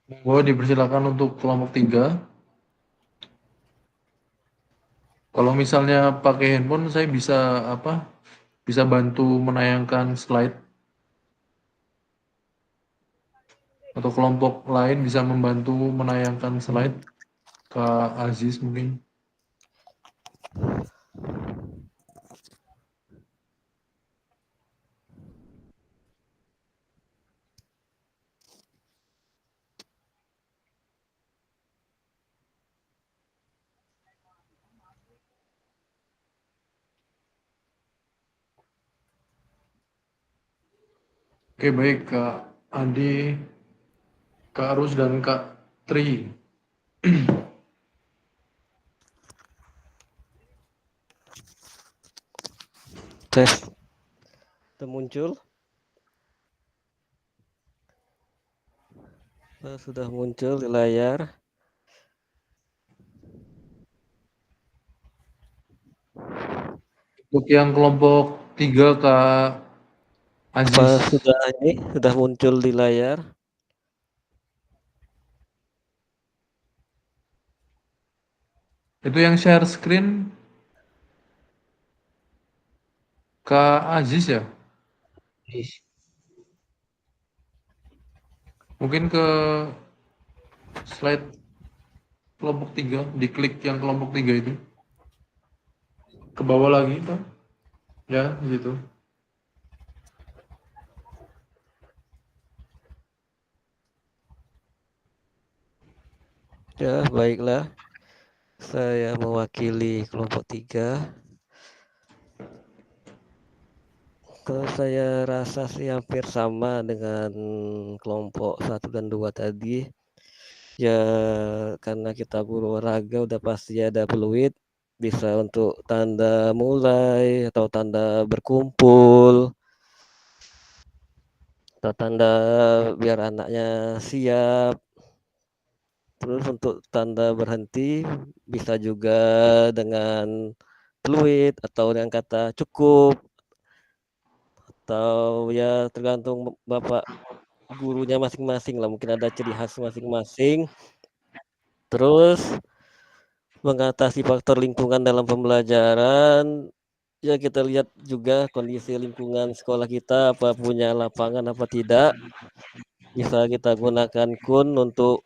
Monggo dipersilakan untuk kelompok 3. Kalau misalnya pakai handphone, saya bisa bisa bantu menayangkan slide. Atau kelompok lain bisa membantu menayangkan slide. Kak Aziz mungkin. Oke, baik Kak Andi, Kak Arus, dan Kak Tri. Tes. Sudah muncul. Sudah muncul di layar. Untuk yang kelompok 3 Kak Aziz. Sudah muncul di layar. Itu yang share screen Kak Aziz ya? Mungkin ke slide kelompok 3, diklik yang kelompok 3 itu. Ke bawah lagi, Pak. Ya, gitu. Ya, baiklah. Saya mewakili kelompok 3. Kalau saya rasa sih hampir sama dengan kelompok 1 dan 2 tadi. Ya, karena kita berolahraga udah pasti ada peluit, bisa untuk tanda mulai atau tanda berkumpul atau tanda biar anaknya siap. Terus untuk tanda berhenti bisa juga dengan peluit atau dengan kata cukup, atau ya tergantung Bapak gurunya masing-masing lah, mungkin ada ciri khas masing-masing. Terus mengatasi faktor lingkungan dalam pembelajaran, ya kita lihat juga kondisi lingkungan sekolah kita, apa punya lapangan apa tidak. Bisa kita gunakan kun untuk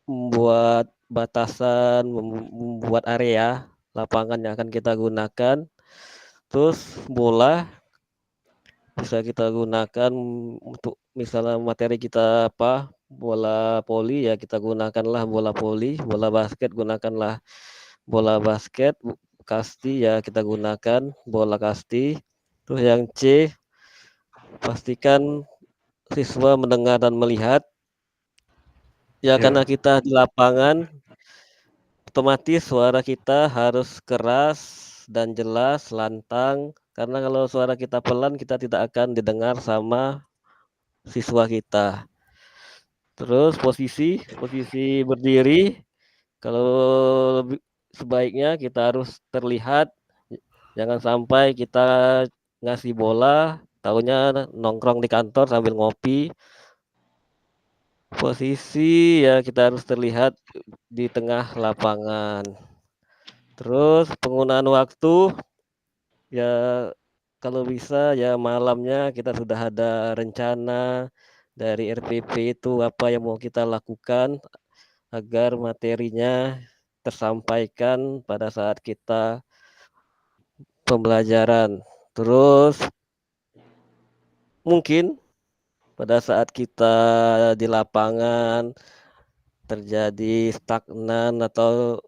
membuat batasan, membuat area lapangan yang akan kita gunakan. Terus bola bisa kita gunakan untuk misalnya materi kita apa, bola voli ya kita gunakanlah bola voli, bola basket gunakanlah bola basket, kasti ya kita gunakan bola kasti. Terus yang C, pastikan siswa mendengar dan melihat. Ya, karena kita di lapangan, otomatis suara kita harus keras dan jelas, lantang. Karena kalau suara kita pelan, kita tidak akan didengar sama siswa kita. Terus posisi berdiri, kalau sebaiknya kita harus terlihat. Jangan sampai kita ngasih bola, taunya nongkrong di kantor sambil ngopi. Posisi ya kita harus terlihat di tengah lapangan. Terus penggunaan waktu ya kalau bisa ya malamnya kita sudah ada rencana dari RPP itu apa yang mau kita lakukan agar materinya tersampaikan pada saat kita pembelajaran. Terus mungkin pada saat kita di lapangan terjadi stagnan atau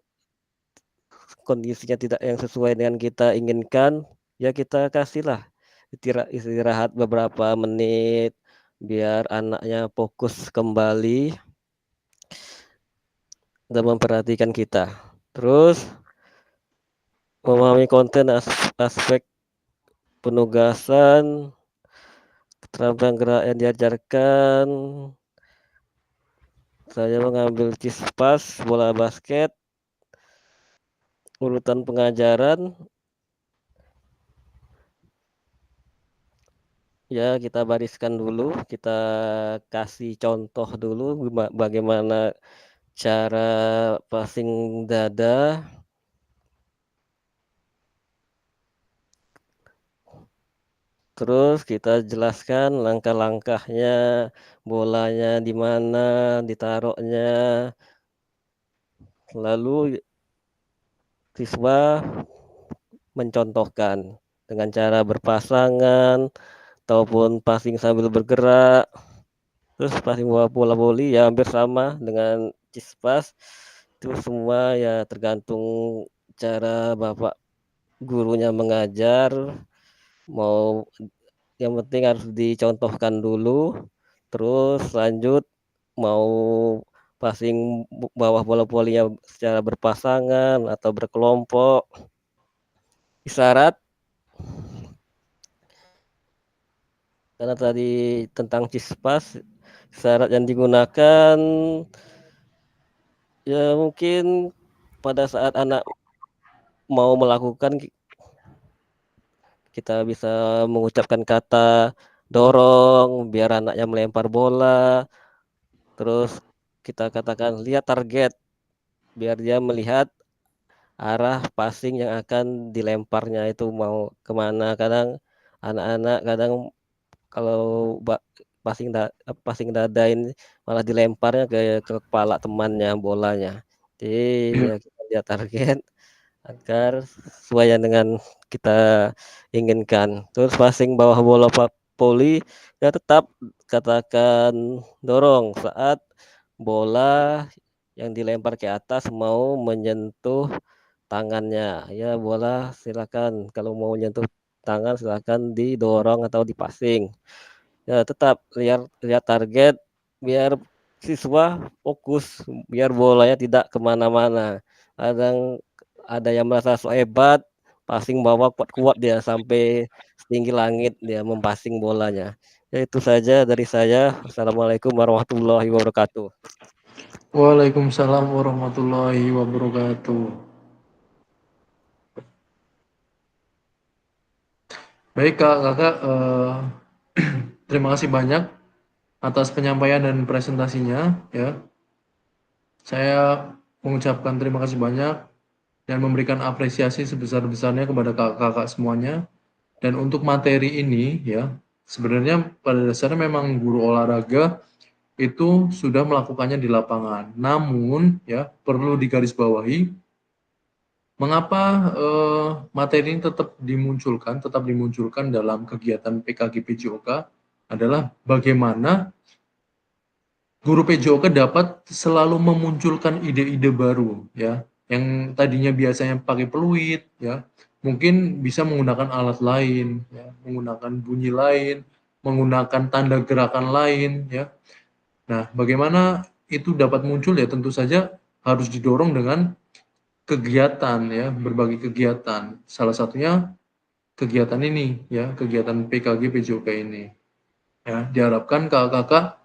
kondisinya tidak yang sesuai dengan kita inginkan, ya kita kasihlah istirahat beberapa menit biar anaknya fokus kembali dan memperhatikan kita. Terus memahami konten aspek penugasan, keterampilan gerak yang diajarkan. Saya mengambil cispas bola basket, urutan pengajaran. Ya, kita bariskan dulu, kita kasih contoh dulu bagaimana cara passing dada. Terus kita jelaskan langkah-langkahnya, bolanya di mana ditaruhnya. Lalu siswa mencontohkan dengan cara berpasangan ataupun passing sambil bergerak. Terus passing bola voli ya hampir sama dengan cispas. Itu semua ya tergantung cara Bapak gurunya mengajar, mau yang penting harus dicontohkan dulu, terus lanjut mau passing bawah bola volinya secara berpasangan atau berkelompok. Isyarat karena tadi tentang cispas, isyarat yang digunakan ya mungkin pada saat anak mau melakukan kita bisa mengucapkan kata dorong biar anaknya melempar bola, terus kita katakan lihat target biar dia melihat arah passing yang akan dilemparnya itu mau kemana. Kadang anak-anak kadang kalau passing dada ini malah dilemparnya ke kepala temannya bolanya. Jadi Iya. ya kita lihat target agar sesuai dengan kita inginkan. Terus passing bawah bola voli ya tetap katakan dorong saat bola yang dilempar ke atas mau menyentuh tangannya. Ya bola silakan kalau mau menyentuh tangan silakan didorong atau dipassing. Ya tetap lihat lihat target biar siswa fokus biar bolanya tidak kemana-mana. Kadang ada yang merasa so hebat, passing bawah kuat-kuat dia sampai setinggi langit dia mempassing bolanya. Ya itu saja dari saya. Assalamualaikum warahmatullahi wabarakatuh. Waalaikumsalam warahmatullahi wabarakatuh. Baik Kak, Kakak, terima kasih banyak atas penyampaian dan presentasinya ya. Saya mengucapkan terima kasih banyak dan memberikan apresiasi sebesar-besarnya kepada kakak-kakak semuanya. Dan untuk materi ini ya, sebenarnya pada dasarnya memang guru olahraga itu sudah melakukannya di lapangan. Namun ya, perlu digarisbawahi mengapa materi ini tetap dimunculkan dalam kegiatan PKG PJOK adalah bagaimana guru PJOK dapat selalu memunculkan ide-ide baru ya, yang tadinya biasanya pakai peluit ya, mungkin bisa menggunakan alat lain ya, menggunakan bunyi lain, menggunakan tanda gerakan lain ya. Nah, bagaimana itu dapat muncul ya tentu saja harus didorong dengan kegiatan ya, berbagai kegiatan. Salah satunya kegiatan ini ya, kegiatan PKG PJOK ini. Ya, diharapkan kakak-kakak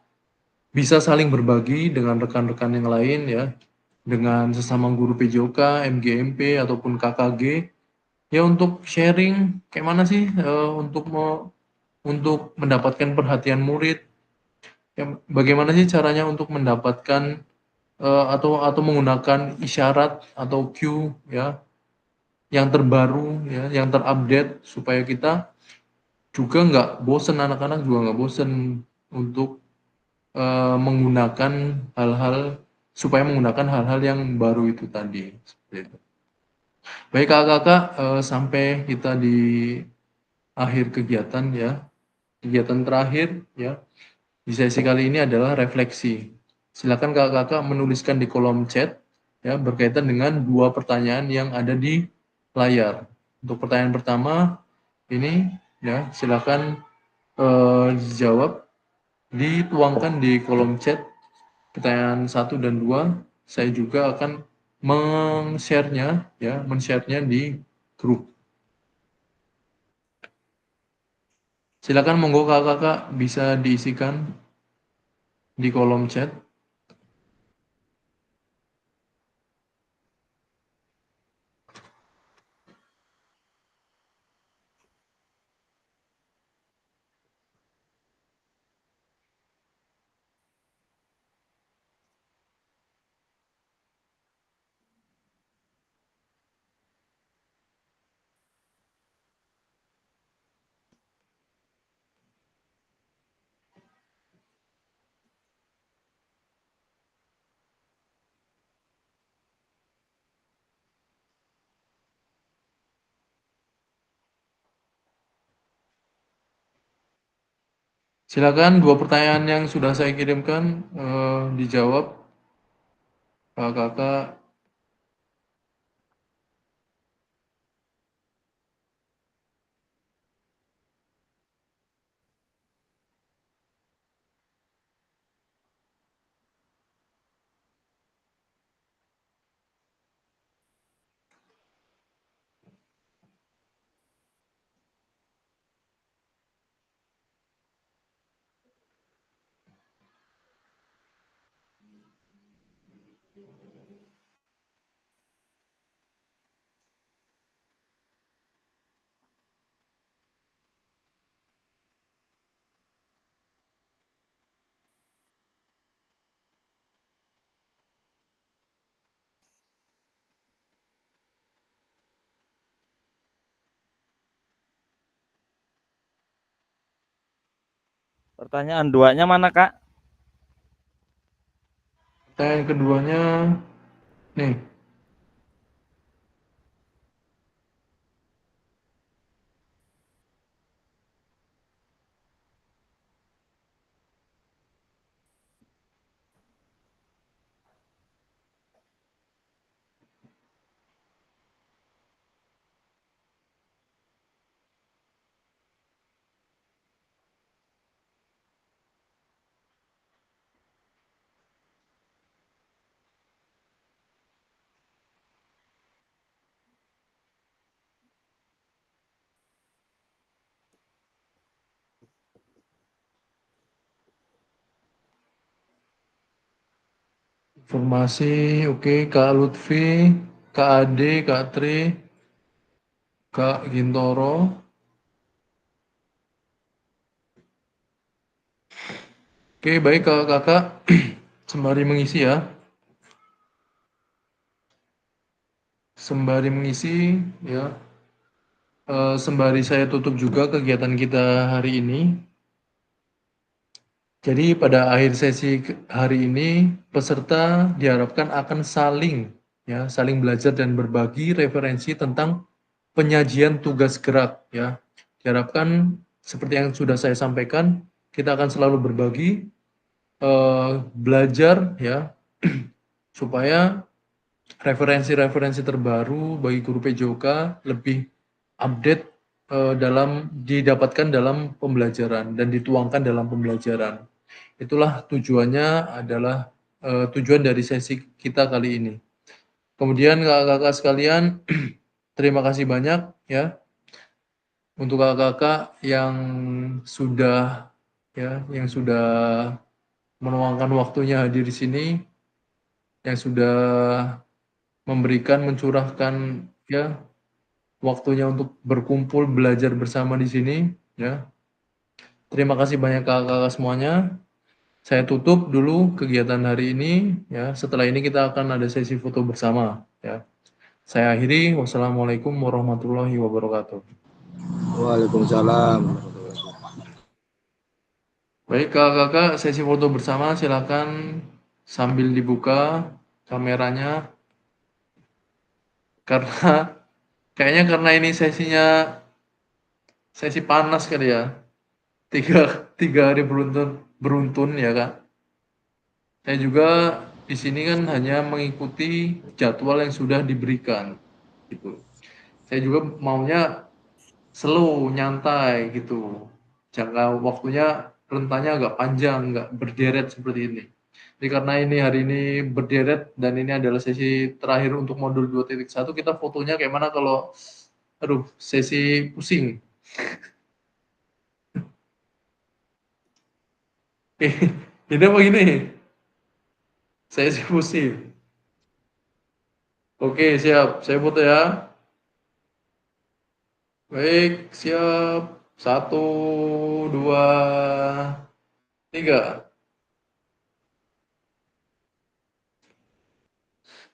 bisa saling berbagi dengan rekan-rekan yang lain ya, dengan sesama guru PJOK, MGMP ataupun KKG ya untuk sharing kayak mana sih untuk mendapatkan perhatian murid. Ya, bagaimana sih caranya untuk mendapatkan atau menggunakan isyarat atau cue ya yang terbaru ya, yang terupdate supaya kita juga nggak bosen, anak-anak juga nggak bosen untuk menggunakan hal-hal supaya menggunakan hal-hal yang baru itu tadi. Seperti itu. Baik kakak-kakak, sampai kita di akhir kegiatan ya. Kegiatan terakhir ya di sesi kali ini adalah refleksi. Silakan kakak-kakak menuliskan di kolom chat ya berkaitan dengan dua pertanyaan yang ada di layar. Untuk pertanyaan pertama ini ya silakan dijawab, dituangkan di kolom chat pertanyaan 1 dan 2. Saya juga akan men-share-nya di grup. Silakan monggo kakak-kakak bisa diisikan di kolom chat. Silakan dua pertanyaan yang sudah saya kirimkan dijawab kakak-kakak. Pertanyaan duanya mana, Kak? Pertanyaan keduanya, nih, informasi, oke, Kak Lutfi, Kak Ade, Kak Tri, Kak Gintoro. Oke, baik kakak-kakak, sembari mengisi ya. Sembari mengisi ya, sembari saya tutup juga kegiatan kita hari ini. Jadi pada akhir sesi hari ini peserta diharapkan akan saling belajar dan berbagi referensi tentang penyajian tugas gerak ya. Diharapkan seperti yang sudah saya sampaikan, kita akan selalu berbagi, belajar ya, supaya referensi-referensi terbaru bagi guru PJOK lebih update, didapatkan dalam pembelajaran dan dituangkan dalam pembelajaran. Itulah tujuannya, adalah tujuan dari sesi kita kali ini. Kemudian kakak-kakak sekalian, terima kasih banyak ya untuk kakak-kakak yang sudah meluangkan waktunya hadir di sini, yang sudah mencurahkan ya waktunya untuk berkumpul belajar bersama di sini ya. Terima kasih banyak kakak-kakak semuanya. Saya tutup dulu kegiatan hari ini ya. Setelah ini kita akan ada sesi foto bersama ya. Saya akhiri. Wassalamualaikum warahmatullahi wabarakatuh. Waalaikumsalam. Baik kakak-kakak, sesi foto bersama silakan sambil dibuka kameranya, karena kayaknya karena ini sesi panas kali ya, tiga hari beruntun ya kak. Saya juga di sini kan hanya mengikuti jadwal yang sudah diberikan gitu. Saya juga maunya slow, nyantai gitu, jangka waktunya rentannya agak panjang, nggak berderet seperti ini. Jadi karena ini hari ini berderet dan ini adalah sesi terakhir untuk modul 2.1, kita fotonya kayak mana kalau sesi pusing. Ini apa gini? Sesi pusing. Oke, siap. Saya foto ya. Baik, siap. 1, 2, 3.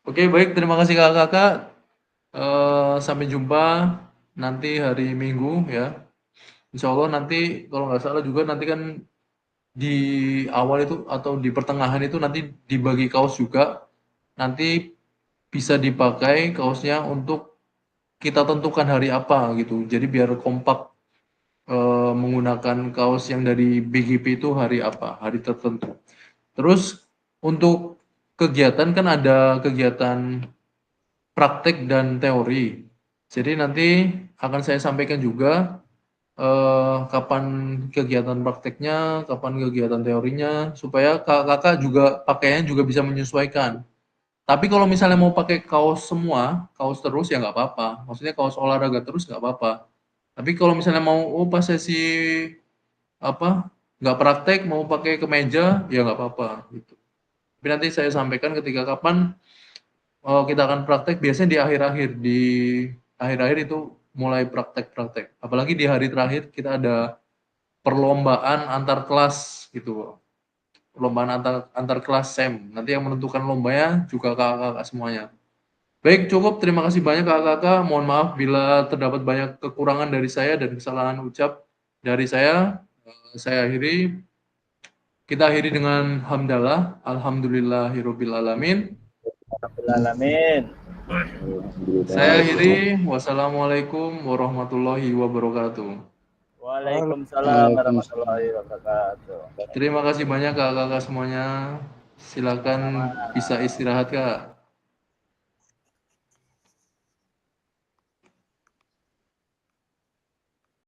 Oke, baik. Terima kasih kakak-kakak. Sampai jumpa nanti hari Minggu ya. Insya Allah nanti kalau nggak salah juga nanti kan di awal itu atau di pertengahan itu nanti dibagi kaos juga. Nanti bisa dipakai kaosnya untuk kita tentukan hari apa gitu. Jadi biar kompak, menggunakan kaos yang dari BGP itu hari apa, hari tertentu. Terus untuk kegiatan kan ada kegiatan praktek dan teori. Jadi nanti akan saya sampaikan juga kapan kegiatan prakteknya, kapan kegiatan teorinya, supaya kakak-kakak juga pakaian juga bisa menyesuaikan. Tapi kalau misalnya mau pakai kaos semua, kaos terus ya nggak apa-apa. Maksudnya kaos olahraga terus nggak apa-apa. Tapi kalau misalnya mau pas sesi apa nggak praktek mau pakai kemeja ya nggak apa-apa gitu. Tapi Tapi nanti saya sampaikan ketika kapan kita akan praktek. Biasanya di akhir-akhir, di akhir-akhir itu mulai praktek-praktek. Apalagi di hari terakhir kita ada perlombaan antar kelas gitu. Perlombaan antar kelas SEM. Nanti yang menentukan lombanya juga kakak-kakak semuanya. Baik, cukup. Terima kasih banyak kakak-kakak. Mohon maaf bila terdapat banyak kekurangan dari saya dan kesalahan ucap dari saya. Saya akhiri. Kita akhiri dengan hamdalah. Alhamdulillahirabbil alamin. Alamin. Saya akhiri. Wassalamualaikum warahmatullahi wabarakatuh. Waalaikumsalam warahmatullahi wabarakatuh. Terima kasih banyak kakak-kakak semuanya. Silakan bisa istirahat, Kak.